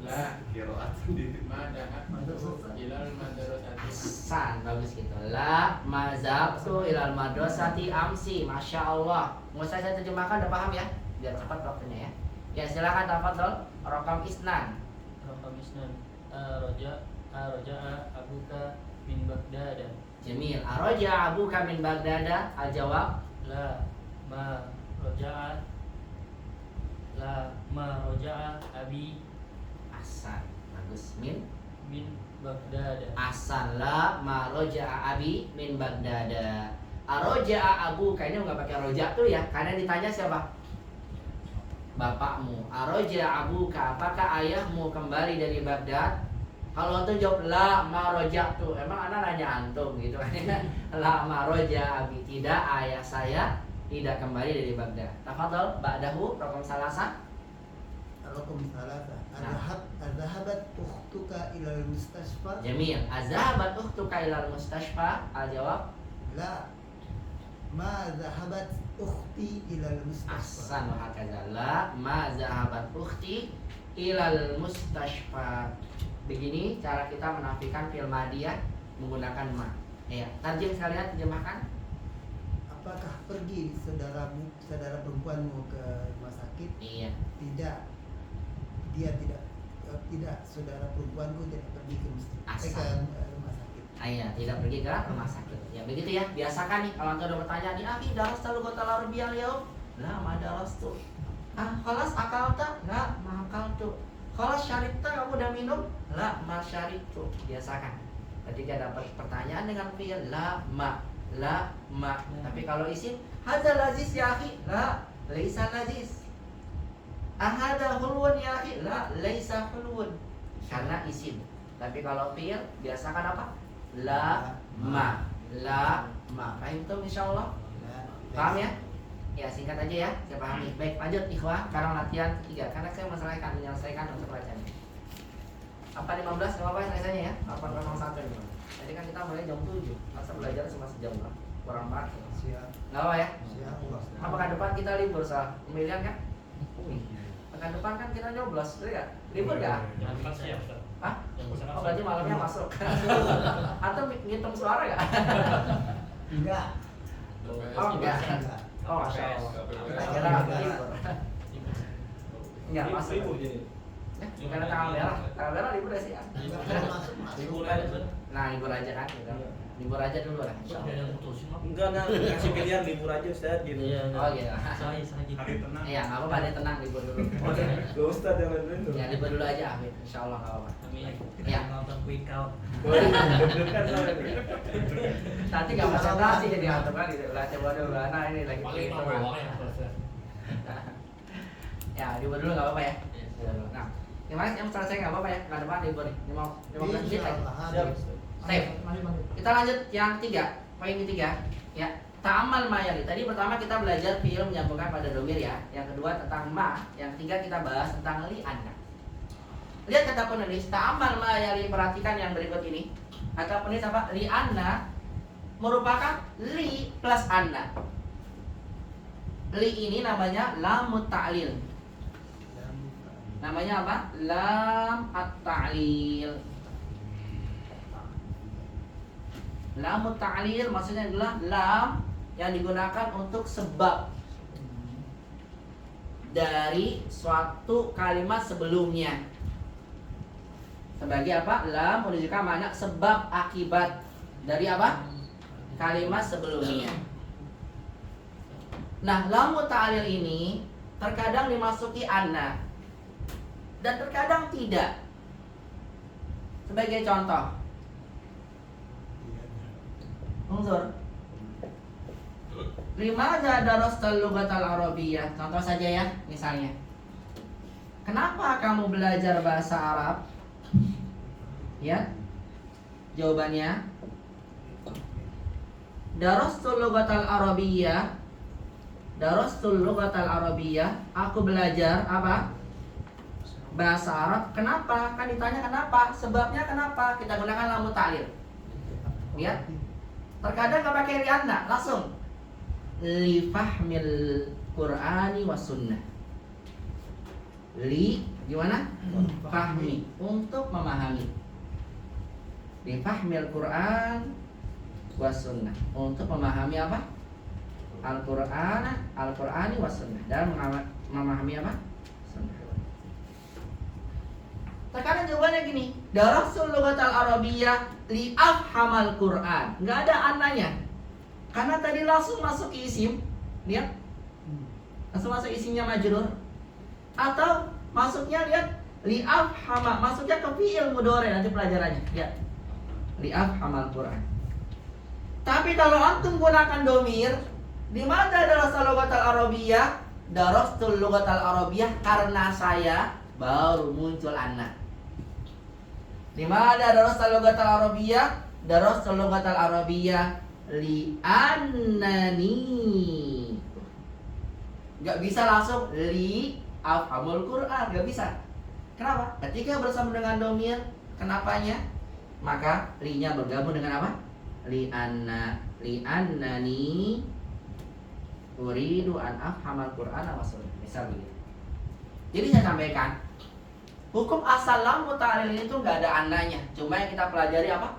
La Kiroat sendiri. madhabtu ilal madrasati. San, bagus gitu. La mazhabtu ilal madrasati amsi. Masya Allah. Nggak usah saya terjemahkan, udah paham ya? Biar cepat waktunya ya. Ya silakan tafadhol. Rokam isnan. Rakam isnan. Raja'a abuka min Baghdad. Jamil. Aroja abuka min Baghdada. Al jawab La ma raja'a abi Asan. Bagus. Min min Baghdad. Asan la ma roja'a abi min Baghdada. Aroja'a abuka, ini nggak pakai roja tuh ya, karena ditanya siapa? Bapakmu. Aroja'a abuka, apakah ayahmu kembali dari Baghdad? Kalau antum jawab la ma roja'tu, emang anak nanya antum gitu kan? La ma roja'a abi, tidak, ayah saya tidak kembali dari Baghdad. Tafadhol ba'dahu raqam salasa. Raqam salasa. Adzahabat ukhtuka ilal mustasfa? Jamil. Azhabat ukhtuka ilal mustashfa? Al jawab La. Ma zahabat ukhti ilal mustasfa. Ahsan wa hakaza. La ma zahabat ukhti ilal mustashfa. Begini cara kita menafikan fi'il madiyah menggunakan ma. Ya, tarjim sekalian terjemahkan. Apakah pergi saudara perempuanmu ke rumah sakit? Iya. Tidak. Dia tidak saudara perempuanku tidak pergi ke Asal. rumah sakit. Ayah tidak pergi ke rumah sakit. Ya begitu ya. Biasakan nih kalau anda udah bertanya nih, "Akhi, darasta lugatal arabiyyah yaum?" La ma darastu. Khalas akalta? La ma akaltu. Khalas syaribta, kamu udah minum? La ma syaribtu. Biasakan. Ketika dapat pertanyaan dengan fi'il la ma. Tapi kalau isim, hadzal lazis ya akhi? La, laisa lazis. Ahada hulwun ya akhi? La, laisa hulwun. Karena isim. Tapi kalau fi'il biasakan apa? La ma. Paham tuh insyaallah? Paham ya? Ya singkat aja ya, saya pahami. Baik, lanjut ikhwah, sekarang latihan ketiga. Karena saya menyelesaikan untuk bacanya. Apa 15 nggak apa-apa selesainya ya? 801 ini. Tadi kan kita mulai jam 7. Masa belajar cuma sejam lah. Kurang banget. Siap. Nggak apa ya? Siap. Apakah depan kita libur soal pemilihan kan? Pekan depan kan kita nyoblos, betul ya? Libur nggak? Empat siap, Ustaz. Hah? Yang bersama Oh berarti malamnya masuk. Atau ngitung suara nggak? Enggak. Oh enggak. Enggak. Oh masya Allah. Kita kira libur. Enggak masuk. Bukan tanggal merah. Tanggal merah libur ya sih ya. Enggak pernah masuk. Libur aja kan? Nah libur aja kan gitu. Libur aja dulu lah insya Ada Allah. yang putusin mah. Enggak kasih pilihan libur aja Ustaz gitu. Oh gitu. Saya gitu. Hari tenang. Iya nggak apa-apa deh, tenang libur dulu. Ke Ustaz yang lain Ya libur dulu aja Amin. Insya Allah nggak apa-apa. Amin. Iya. Nonton quick count. Nanti nggak konsentrasi jadi antum kan gitu. Lah coba dulu nah ini lagi Paling gitu. mah bawang yang selesai. Ya libur dulu nggak apa-apa ya. Libur dulu. Nah gimana yang selesai nggak apa-apa ya. Nggak depan libur nih. 15 menit lagi. Siap. Sip. Kita lanjut yang ketiga, poin ketiga. Ya, ta'amal mayali. Tadi pertama kita belajar fi'il menyambungkan pada domir ya. Yang kedua tentang ma. Yang ketiga kita bahas tentang li anna. Lihat kata penulis, ta'amal mayali. Perhatikan yang berikut ini. Kata penulis apa? Li anna merupakan li plus anna. Li ini namanya lam ta'lil. Namanya apa? Lam at-ta'lil. Lam ta'lil maksudnya adalah lam yang digunakan untuk sebab dari suatu kalimat sebelumnya. Sebagai apa? Lam menunjukkan makna sebab akibat dari apa? Kalimat sebelumnya. Nah, lam ta'lil ini terkadang dimasuki anna dan terkadang tidak. Sebagai contoh, Unzur. Limadza darastal lughatal arabiyyah? Contoh saja ya, misalnya. Kenapa kamu belajar bahasa Arab? Ya. Jawabannya darastul lughatal arabiyyah. Darastul lughatal arabiyyah. Aku belajar apa? bahasa Arab. Kenapa? Kan ditanya kenapa? Sebabnya kenapa? Kita gunakan lamu ta'lil. Lihat. Terkadang nggak pakai li'anna, langsung li fahmil Qur'ani was sunnah. Li gimana? Fahmi, untuk memahami. Li fahmil Qur'an was sunnah, untuk memahami apa? Al-Qur'ani was sunnah, dan memahami apa? Sunnah. Terkadang jawabannya gini, darasul lughatal arabiyyah li afhamal Qur'an. Enggak ada ananya. Karena tadi langsung masuk isim. Lihat. Langsung masuk isimnya majrur. Atau masuknya lihat li afhama, masuknya ke fi'il mudhari nanti pelajarannya. Lihat. Li afhamal Qur'an. Tapi kalau antum gunakan domir, di mana darasul lughatal arabiyyah? Darastul lughatal arabiyyah karena saya baru muncul anak. Di mana darasul lughatal arabiyyah? Darasul lughatal arabiyyah li annani. Gak bisa langsung li afhamul Qur'an, gak bisa. Kenapa? Ketika bersama dengan domir, kenapanya? Maka li-nya bergabung dengan apa? Li annani uridu an afhamal Qur'an wa sunnah. Misal begitu. Jadi saya sampaikan, hukum asal lamu ta'lil itu nggak ada ananya. Cuma yang kita pelajari apa?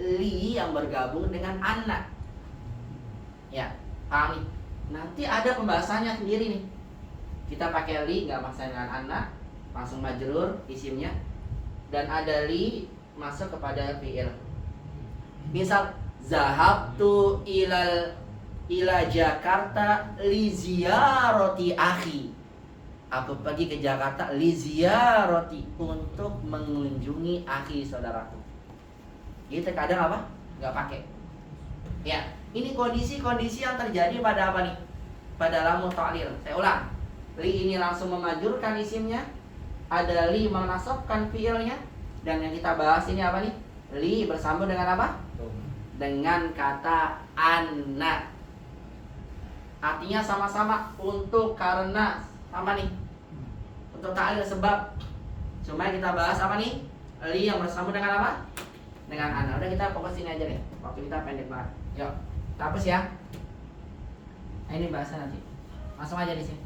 Li yang bergabung dengan anna. Ya, paham nih? Nanti ada pembahasannya sendiri nih. Kita pakai li nggak maksa dengan anna, langsung majrur isimnya. Dan ada li masuk kepada fi'il. Misal zahabtu ila Jakarta li ziyarati akhi. Aku pergi ke Jakarta li ziyarati, untuk mengunjungi akhi, saudaraku. Jadi terkadang apa? Nggak pakai. Ya, ini kondisi-kondisi yang terjadi pada apa nih? Pada lamu ta'lil. Saya ulang. Li ini langsung memajurkan isimnya. Ada li menasabkan fiilnya. Dan yang kita bahas ini apa nih? Li bersambung dengan apa? Dengan kata anna. Artinya sama-sama untuk, karena, sama nih. Untuk ta'lil sebab. Cuma kita bahas apa nih? Li yang bersambung dengan apa? Dengan anna. Udah, kita fokus sini aja deh. Waktu kita pendek banget. Yuk, kita hapus ya. Nah, ini bahasa nanti. Langsung aja di sini.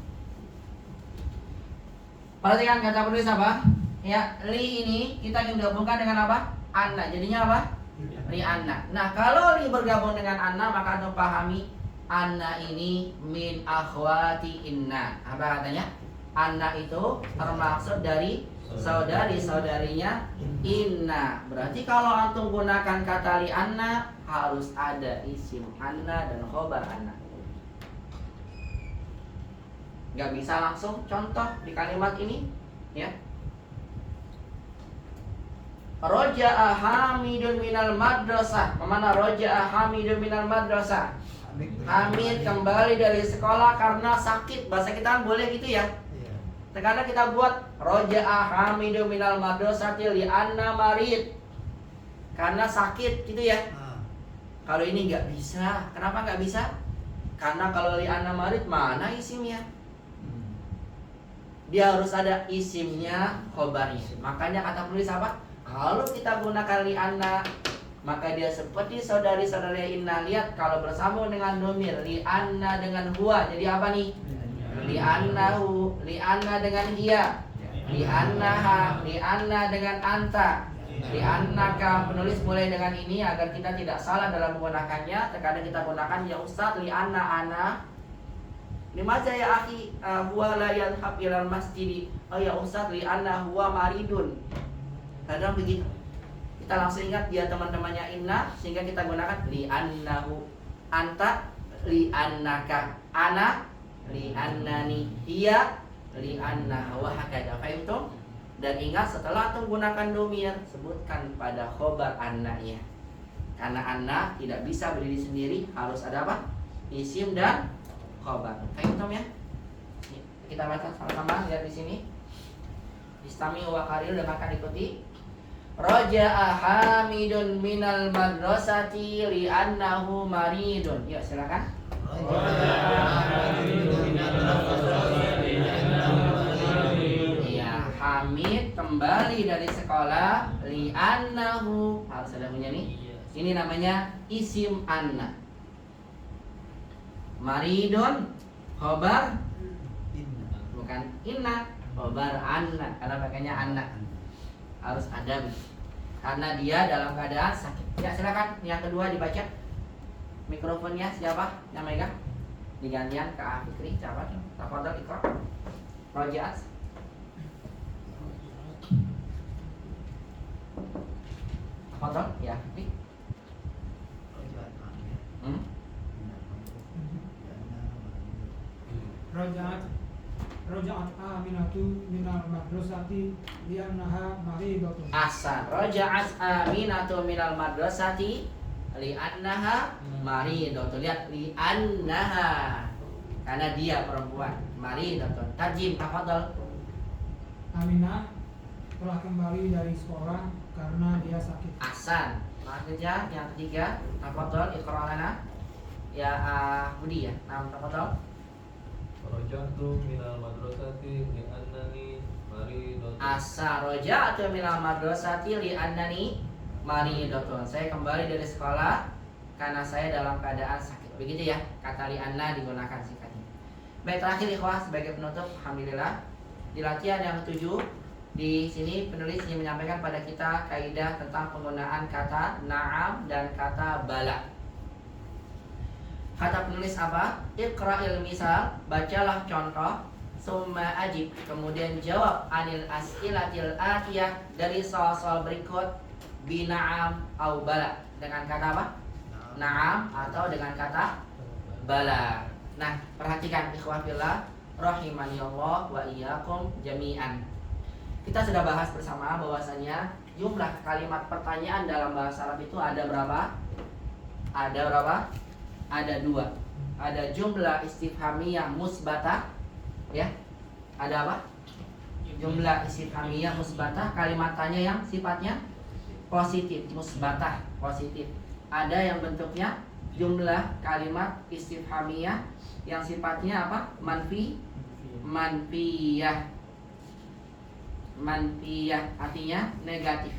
Perhatikan kata penulis apa? Ya, li ini kita ingin gabungkan dengan apa? Anna. Jadinya apa? Li anna. Nah, kalau li bergabung dengan anna, maka antum pahami anna ini min akhwati inna. Apa katanya? Anna itu termaksud dari saudari-saudarinya inna. Berarti kalau antum gunakan kata li anna, harus ada isim anna dan khobar anna. Gak bisa langsung. Contoh di kalimat ini, ya. Roja'a Hamidun minal madrasah. Mana roja'a Hamidun minal madrasah? Hamid kembali dari sekolah karena sakit. Bahasa kita kan boleh gitu ya. Terkadang kita buat roja'a Hamidun minal madrasah li anna marid, karena sakit gitu ya. Kalau ini nggak bisa. Kenapa nggak bisa? Karena kalau li anna marid, mana isimnya? Dia harus ada isimnya, khobarnya. Makanya kata penulis apa? Kalau kita gunakan li anna, maka dia seperti saudari-saudari inna. Lihat, kalau bersambung dengan domir, li anna dengan huwa, jadi apa nih? Li annahu, li anna dengan dia, li annaha, li anna dengan anta, li annaka. Penulis mulai dengan ini agar kita tidak salah dalam menggunakannya. Terkadang kita gunakan ya ustaz, li anna ana limaza ya akhi huwa la yadhhab ilal masjid. Oh ya ustaz, li anna huwa maridun. Kadang begitu. Kita langsung ingat dia teman-temannya inna, sehingga kita gunakan li annahu, anta, li annaka, ana, li annani, iya, li annaha, wa hakadha. Fahimtum? Dan ingat, setelah antum gunakan domir, sebutkan pada khobar anna-nya. Karena anna tidak bisa berdiri sendiri, harus ada apa? Isim dan khobar. Fahimtum ya? Kita baca sama-sama, lihat di sini. Istami wa qaril, dengarkan, ikuti. Roja'a Hamidun minal madrasati li annahu maridun. Yuk silakan. Iya, Hamid kembali dari sekolah li'annahu, harus ada punya nih. Ini namanya isim anna. Maridun khobar bukan inna, khobar anna karena pakainya anna. Harus ada karena dia dalam keadaan sakit. Ya silakan yang kedua dibaca. Mikrofonnya siapa yang megang? Digantian ke Fikri, coba. Tafadhol Iqra. Rojaat. Tafadhol ya Fikri. Roja'at Aminatu minal madrasati li'annaha maridatun. Ahsan. Roja'at Aminatu minal madrasati li'annaha maridatun. Lihat li'annaha karena dia perempuan. Maridatun. Tarjim tafadhol. Aminah telah kembali dari sekolah karena dia sakit. Ahsan. Selanjutnya yang ketiga, tafadhol iqra lana. Ya Budi ya. Nah, tafadhol. Roja'tu minal madrasati li'annani maridotun. Asa roja'tu minal madrasati li'annani maridotun. Saya kembali dari sekolah karena saya dalam keadaan sakit. Begitu ya, kata li'anna digunakan singkatnya. Baik, terakhir ikhwah sebagai penutup, alhamdulillah di latihan yang ke-7 di sini penulis ingin menyampaikan pada kita kaidah tentang penggunaan kata na'am dan kata bala. Kata penulis apa? Iqra'il misal, bacalah contoh, summa ajib, kemudian jawab anil as'ilatil atiyah dari soal-soal berikut bina'am au bala. Dengan kata apa? Na'am atau dengan kata bala. Nah, perhatikan ikhwah fillah rahimani Allah wa iyyakum jami'an. Kita sudah bahas bersama bahwasanya jumlah kalimat pertanyaan dalam bahasa Arab itu ada berapa? Ada berapa? Ada 2. Ada jumlah istifhamiyah musbatah, ya. Ada apa? Jumlah istifhamiyah musbatah, kalimat tanya yang sifatnya positif, musbatah, positif. Ada yang bentuknya jumlah kalimat istifhamiyah yang sifatnya apa? Manfiyah. Manfiyah artinya negatif.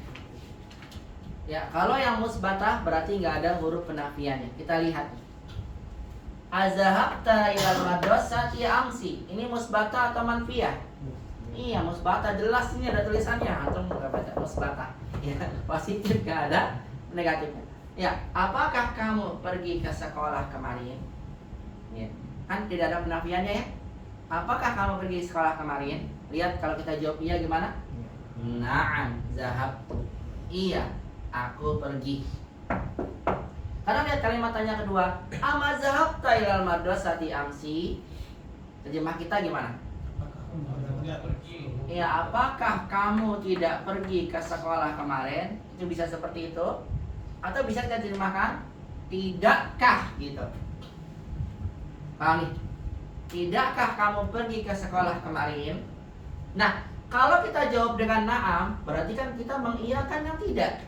Ya, kalau yang musbatah berarti nggak ada huruf penafiannya. Kita lihat. Azahabta ilal madrasati amsi. Ini musbatah atau manfiyah? Iya, musbatah, jelas ini ada tulisannya. Atau nggak baca musbatah? Ya, positif, nggak ada negatifnya. Ya, apakah kamu pergi ke sekolah kemarin? Ya, kan tidak ada penafiannya ya. Apakah kamu pergi sekolah kemarin? Lihat kalau kita jawab iya gimana? Na'am, zahabtu. Iya, aku pergi. Karena lihat kalimat tanya kedua, ama zahabta ilal madrasati amsi. Terjemah kita gimana? Tidak pergi. Ya, apakah kamu tidak pergi ke sekolah kemarin? Itu bisa seperti itu. Atau bisa kita terjemahkan tidakkah gitu. Paham nih? Tidakkah kamu pergi ke sekolah kemarin? Nah, kalau kita jawab dengan na'am, berarti kan kita mengiyakan yang tidak.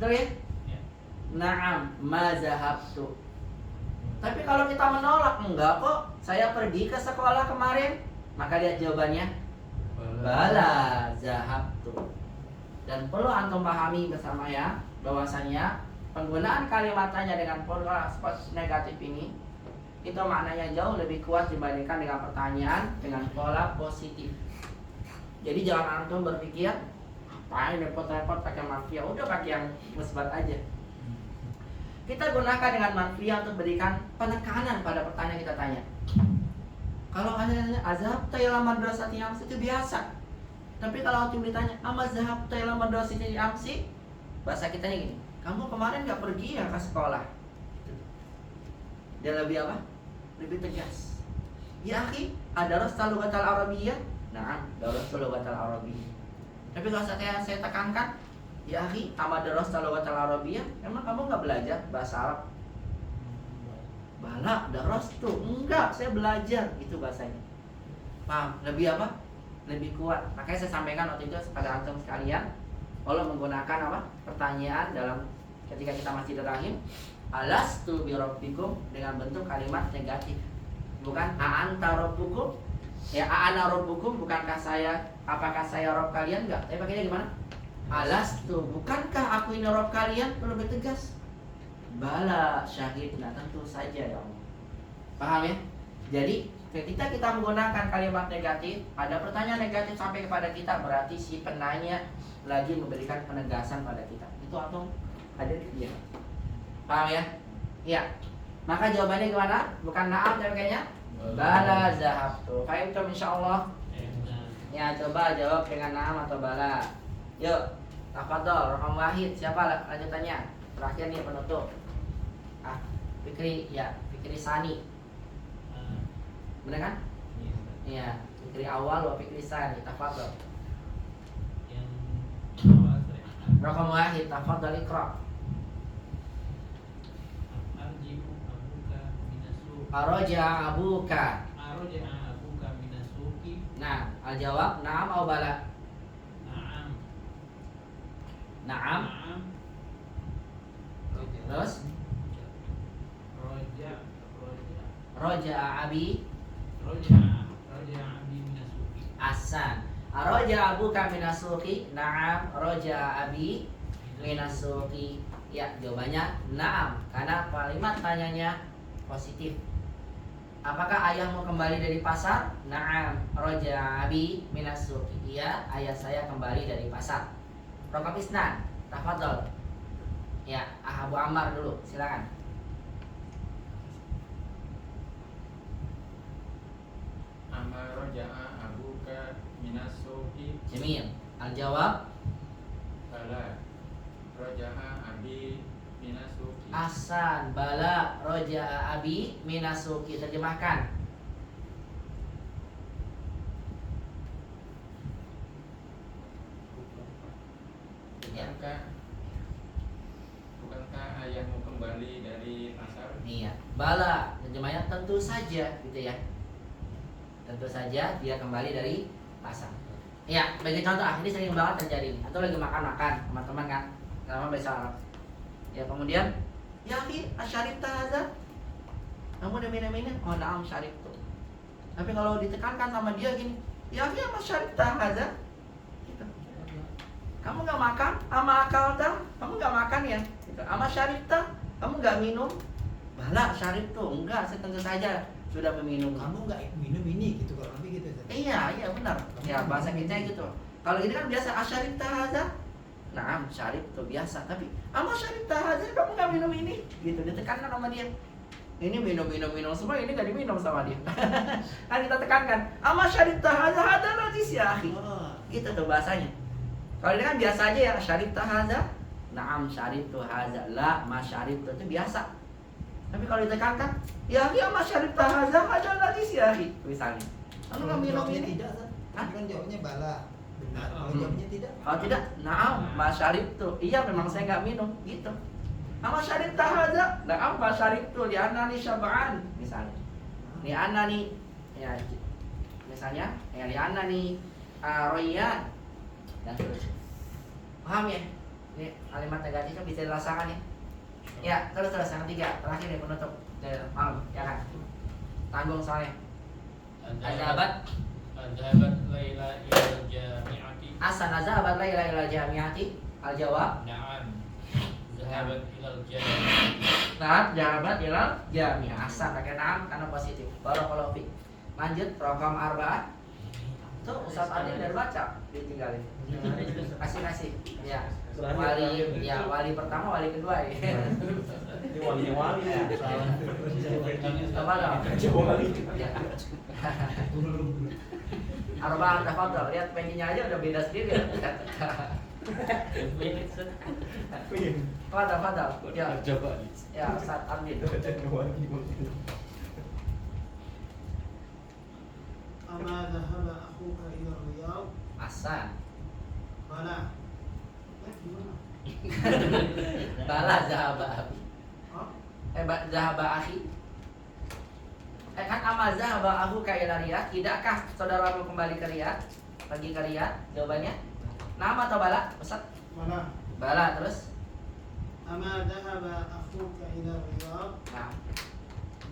Betul ya? Na'am, ma zahabtu. Tapi kalau kita menolak, enggak kok, saya pergi ke sekolah kemarin, maka lihat jawabannya bala zahabtu. Dan perlu antum pahami bersama ya, bahwasanya penggunaan kalimat tanya dengan pola negatif ini itu maknanya jauh lebih kuat dibandingkan dengan pertanyaan dengan pola positif. Jadi jangan antum berpikir ngapain repot-repot pakai manfiyah, udah pakai yang musbat aja. Kita gunakan dengan manfiyah untuk berikan penekanan pada pertanyaan kita tanya. Kalau ada azhab ila madrasati amsi itu biasa. Tapi kalau antum ditanya ama zahab ila madrasati amsi, bahasa kita gini, kamu kemarin nggak pergi ya ke sekolah? Dia lebih apa? Lebih tegas. Ya akhi, ada rasul lugatal arabiyyah? Nah, ada rasul lugatal arabiyyah. Tapi kalau saya tekankan, ya akhi, ama rasul lugatal arabiyyah, emang kamu nggak belajar bahasa Arab? Bala, daras tuh. Enggak, saya belajar, itu bahasanya. Paham? Lebih apa? Lebih kuat. Makanya saya sampaikan waktu itu kepada antum sekalian, kalau menggunakan apa? Pertanyaan dalam ketika kita masih rahim, alastu bi rabbikum dengan bentuk kalimat negatif. Bukan a'anta rabbukum. Ya a'ana rabbukum, bukankah saya Apakah saya Rob kalian? Enggak. Tapi pakainya gimana? Alastu, bukankah aku ini Rob kalian? Itu lebih tegas. Bala syahidna, tentu saja ya Allah. Paham ya? Jadi ketika kita menggunakan kalimat negatif, ada pertanyaan negatif sampai kepada kita, berarti si penanya lagi memberikan penegasan pada kita. Itu atau hadir dia. Paham ya? Iya. Maka jawabannya gimana? Bukan na'am tapi kayaknya bala zahabtu. Fahimtum insyaallah? Ya, coba jawab dengan na'am atau bala. Yuk, tafadhol, Roham Wahid. Siapa lanjutannya? Terakhir nih penutup. Fikri, ya, Fikri Sani. Benar kan? Iya, Fikri awal wa Fikri Sani. Tafadhol. Yang awal saya. Roham Wahid, tafadhol iqra. Arji'u abuka minasuki. Araja abuka. Arja'a abuka minasuki. Nah, al-jawab na'am atau bala? Na'am. Na'am. Na'am. Terus Raja abi Raja'a abi minasuki. asan. Araja abuka minasuki. Na'am, raja abi minasuki. Ya, jawabannya na'am karena kalimat tanyanya positif. Apakah ayahmu kembali dari pasar? Na'am, raja abi minasuki. Iya, ayah saya kembali dari pasar. Rokam isnan, tafadhol. Ya, Abu Ammar dulu, silakan. Amma raja'a abuka minasuki. Jamil. Al-jawab Bala. Raja'a abi minasuki. Asan bala roja abi minasuki. Terjemahkan. Ya. Bukankah ayahmu kembali dari pasar? Iya. Bala. Terjemahnya tentu saja, gitu ya. Tentu saja dia kembali dari pasar. Ya, bagi contoh, ini sering banget terjadi. Atau lagi makan-makan teman-teman kan, sama bahasa Arab. Ya kemudian, ya akhi, asyaribta hadza? Kamu udah minum-minum? Oh, na'am syaribtu. Tapi kalau ditekankan sama dia gini, ya akhi, asyaribta hadza? Gitu. Kamu nggak makan? Ama akalta? Kamu nggak makan ya? Gitu. Ama syaribta? Kamu nggak minum? Bala syaribtu. Enggak, saya tentu saja sudah meminum. Kamu nggak minum ini gitu kalau lebih gitu. Iya benar. Ya bahasa kita gitu. Kalau ini kan biasa asyarib tahaza. Nah, syarib tuh biasa. Tapi ama syarib tahaza kamu nggak minum ini? Gitu ditekankan sama dia. Ini minum semua, ini nggak diminum sama dia. Kan kita tekankan. Ama syarib tahaza ada najis ya akhi. Gitu tuh bahasanya. Kalau ini kan biasa aja ya syarib tahaza. Naam syarib tuh haza. La ma syarib tuh itu biasa. Tapi kalau ditekankan, ya akhi ama syarib tahaza ada najis ya akhi. Misalnya. Kamu nggak minum Jawabnya ini? tidak, San. Kan jawabnya bala. Benar. Kalau jawabnya tidak, Kalau tidak, naam, masyarib tuh. Iya memang saya nggak minum, gitu. Ama syarib tahaza, naam masyarib tuh. Li'anani syab'an, misalnya. Li'anani, ya, misalnya, ya li'anani royan dan terus. Paham ya? Ini kalimat negatifnya bisa dirasakan ya. Ya, terus yang ketiga, terakhir nih penutup malam, ya kan? Tanggung soalnya. Azabat Laila ilal jami'ati. Asan azabat laila ila jami'ati. Al-jawab Na'am. Zahabat ilal jami'ati. Nah, jawabat ilal jami'ah. Asan pakai naam karena positif. Barakallahu fiik. Lanjut rokam arba'ah. Tuh Ustaz Adil udah baca, ditinggalin. Kasih. Ya. Wali pertama, wali kedua ya. Ini wali ya. Apa dong? Ya. Arba'ah tafadhol. Lihat penyinya aja udah beda sendiri ya. Fadal. Ya. Ya, Ustaz Adil. Ama dhahaba akhuka ila Riyadh? Asan. Bala. Gimana? Bala zahaba abi. Hah? Zahaba akhi. Kan ama zahaba aku ka ila Riyadh. Tidakkah saudaramu kembali ke Riyadh? Pergi ke Riyadh? Jawabannya nama atau bala? Ustaz? Bala. Bala terus. Ama dhahaba akhuka ila Riyadh? Nah,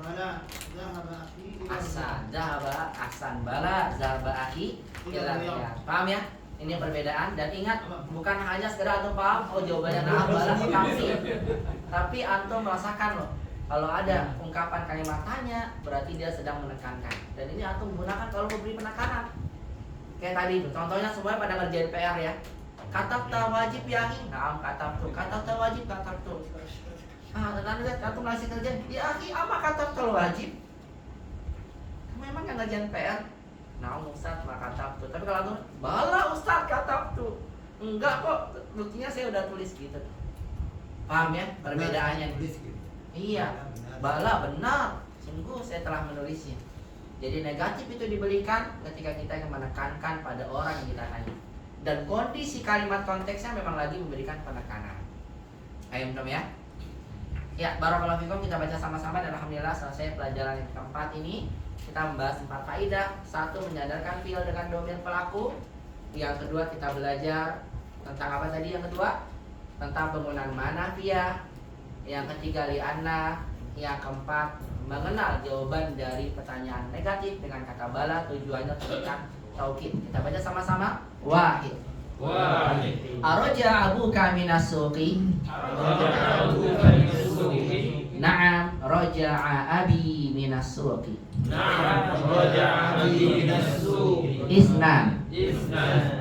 بلى ذهب أخي إلى Ahsan, zahaba, ahsan, bala, zahaba akhi ila riyad. Paham ya? Ini perbedaan dan ingat bukan hanya sekedar antum paham oh jawabannya na'am bala kamsi. Tapi antum merasakan loh. Kalau ada ungkapan kalimat tanya berarti dia sedang menekankan. Dan ini antum gunakan kalau memberi penekanan. Kayak tadi itu, contohnya semuanya pada ngerjain PR ya. Katabta wajib ya akhi. Na'am katabtu. Katabta wajib katabtu. Ah, dan lihat antum ngasih kerjaan. Ya akhi, apa katabta wajib? Memang yang ngerjain PR. Nah, Ustaz mah katabtu. Tapi kalau antum, bala Ustaz katabtu. Enggak kok, buktinya saya udah tulis gitu. Paham ya perbedaannya? Tulis gitu. Iya, bala benar. Sungguh saya telah menulisnya. Jadi negatif itu diberikan ketika kita menekankan pada orang yang kita tanya. Dan kondisi kalimat konteksnya memang lagi memberikan penekanan. Ayo ya. Ya, barakallahu fikum, kita baca sama-sama dan alhamdulillah selesai pelajaran yang keempat ini. Kita membahas 4 faedah. 1. Menyadarkan fi'il dengan dhamir pelaku. Yang kedua kita belajar tentang apa tadi yang kedua? Tentang penggunaan manafiyah. Yang ketiga li'anna. Yang keempat mengenal jawaban dari pertanyaan negatif dengan kata bala, tujuannya memberikan taukid. Kita baca sama-sama. Wahid. Wahid. Araja abuka minas suqi. Na'am raja'a abi minas suqi. Isnan.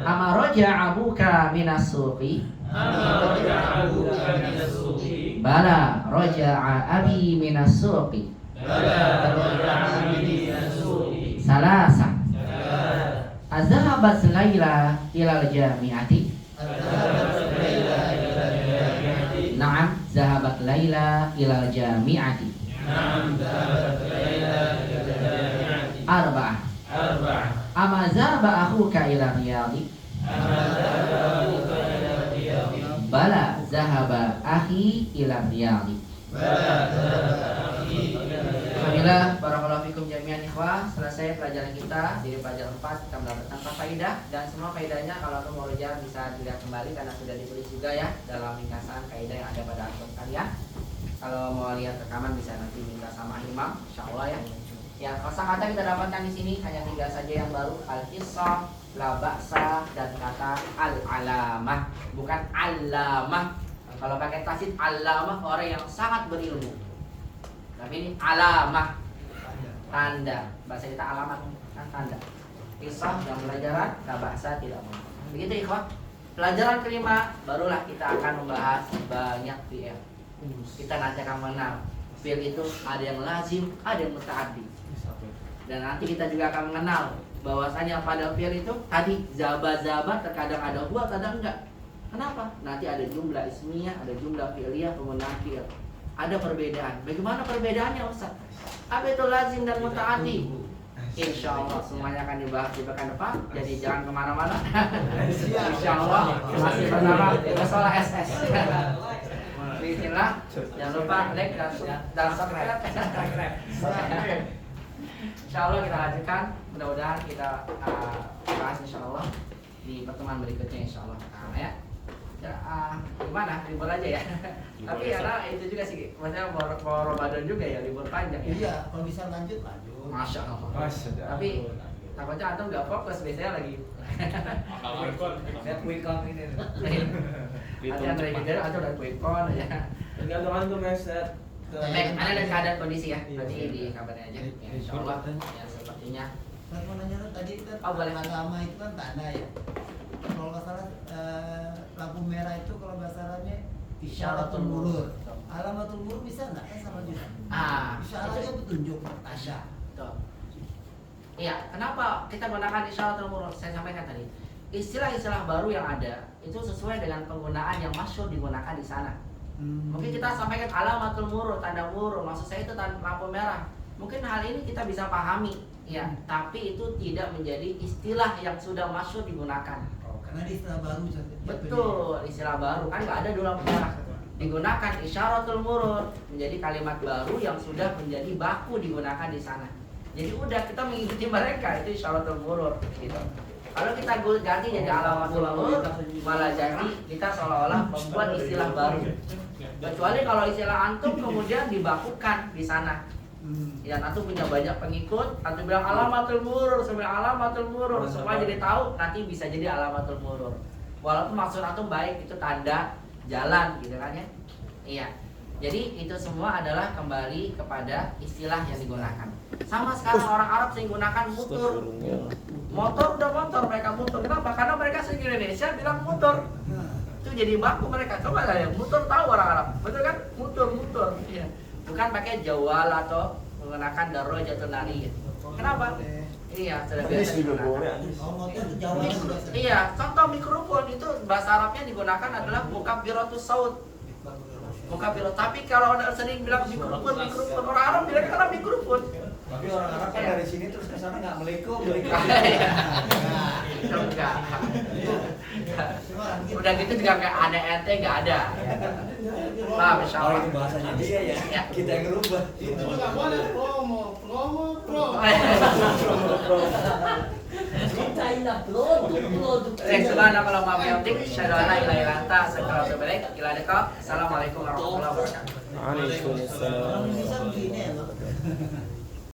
Ama raja'a abuka minas suqi. Bala raja'a abi minas suqi. Salasa. Azhabat Laila ilal jami'ati. Na'am zahabat Laila ilal jami'ati. Arba'ah. Ama zahaba akhuka ila riyadi. Bala zahaba akhi ila riyadi. Alhamdulillah, barakallahu fikum jami'an ikhwah. Selesai pelajaran kita. Di pelajaran 4 kita mendapatkan 4 faedah. Dan semua faedahnya kalau antum mau belajar bisa dilihat kembali karena sudah ditulis juga ya dalam ringkasan faedah yang ada pada antum kalian. Kalau mau lihat rekaman bisa nanti minta sama imam, insyaallah ya. Ya, kosakata kita dapatkan di sini hanya 3 saja yang baru: al-qissah, la ba'sa, dan kata al-alamah, bukan alamah. Kalau pakai tasdid alamah orang yang sangat berilmu. Tapi ini alamah, tanda. Bahasa kita alamat kan tanda. Qissah yang pelajaran, la ba'sa tidak mau. Begitu ikhwan. Pelajaran kelima barulah kita akan membahas banyak fi'il. Kita nanti akan mengenal fi'il itu ada yang lazim, ada yang muta'addi. Dan nanti kita juga akan mengenal bahwasanya pada fi'il itu tadi zaba-zaba terkadang ada huwa, kadang enggak. Kenapa? Nanti ada jumlah ismiyah, ada jumlah fi'liyah, penggunaan fi'il. Ada perbedaan. Bagaimana perbedaannya Ustaz? Apa itu lazim dan muta'addi? Insyaallah semuanya akan dibahas di pekan depan. Jadi jangan kemana-mana. Insyaallah masih bersama Musola SS. Bismillah. Jangan lupa like dan subscribe. Insyaallah kita lanjutkan. Mudah-mudahan kita bahas insyaallah di pertemuan berikutnya insyaallah. Nah, ya. Gimana? Libur aja ya. Tapi karena itu juga sih, maksudnya mau Ramadan juga ya, libur panjang ya. Iya, kalau bisa lanjut. Masya Allah. Tapi takutnya antum nggak fokus, biasanya lagi. Lihat quick count ini. Ada yang lagi tidur, atau udah quick count aja. Tergantung antum reset. Baik, ada dan keadaan kondisi ya. Nanti di kabarnya aja. Ya, insya Allah. Ya sepertinya. Saya mau nanya tadi kan Boleh. agama itu kan tanda ya. Kalau nggak salah lampu merah itu kalau bahasanya isyaratul murur. Alamatul murur bisa nggak? Sama juga. Isyaratnya petunjuk tasya. Betul. Iya, kenapa kita gunakan isyaratul murur? Saya sampaikan tadi. Istilah-istilah baru yang ada itu sesuai dengan penggunaan yang masyhur digunakan di sana. Mungkin kita sampaikan alamatul murur, tanda murur. Maksud saya itu tanda lampu merah. Mungkin hal ini kita bisa pahami, ya. Tapi itu tidak menjadi istilah yang sudah masyhur digunakan. Karena di istilah baru. Betul, istilah baru kan nggak ada dulu lampu merah. Digunakan isyaratul murur menjadi kalimat baru yang sudah menjadi baku digunakan di sana. Jadi udah kita mengikuti mereka, itu isyaratul murur gitu. Kalau kita ganti jadi alamatul murur, malah jadi kita seolah-olah membuat istilah baru. Kecuali kalau istilah antum kemudian dibakukan di sana. Ya, antum punya banyak pengikut, antum bilang alamatul murur, sambil alamatul murur, semua jadi tahu, nanti bisa jadi alamatul murur. Walaupun maksud antum baik, itu tanda jalan gitu kan ya. Iya. Jadi itu semua adalah kembali kepada istilah yang digunakan. Sama sekarang orang Arab sering gunakan mutur. Motor udah motor, mereka mutur. Kenapa? Karena mereka sering Indonesia bilang mutur. Itu jadi baku mereka. Coba lah ya, mutur tahu orang Arab. Betul kan? Mutur. Iya. Bukan pakai jawal atau menggunakan darajatun nari. Kenapa? Iya, sudah biasa digunakan. Iya, contoh mikrofon itu bahasa Arabnya digunakan adalah mukabbiratus saut. Mukabbirot. Tapi kalau ada sering bilang mikrofon, orang Arab bilang karena mikrofon. Tapi orang Arab kan dari sini terus ke sana nggak meliku. Enggak. Udah gitu juga nggak ada ente, nggak ada. Paham insyaallah. Itu bahasanya dia ya. Kita yang ngerubah. Itu nggak boleh promo. Assalamualaikum warahmatullahi wabarakatuh. Orang Indonesia begini ya, Pak.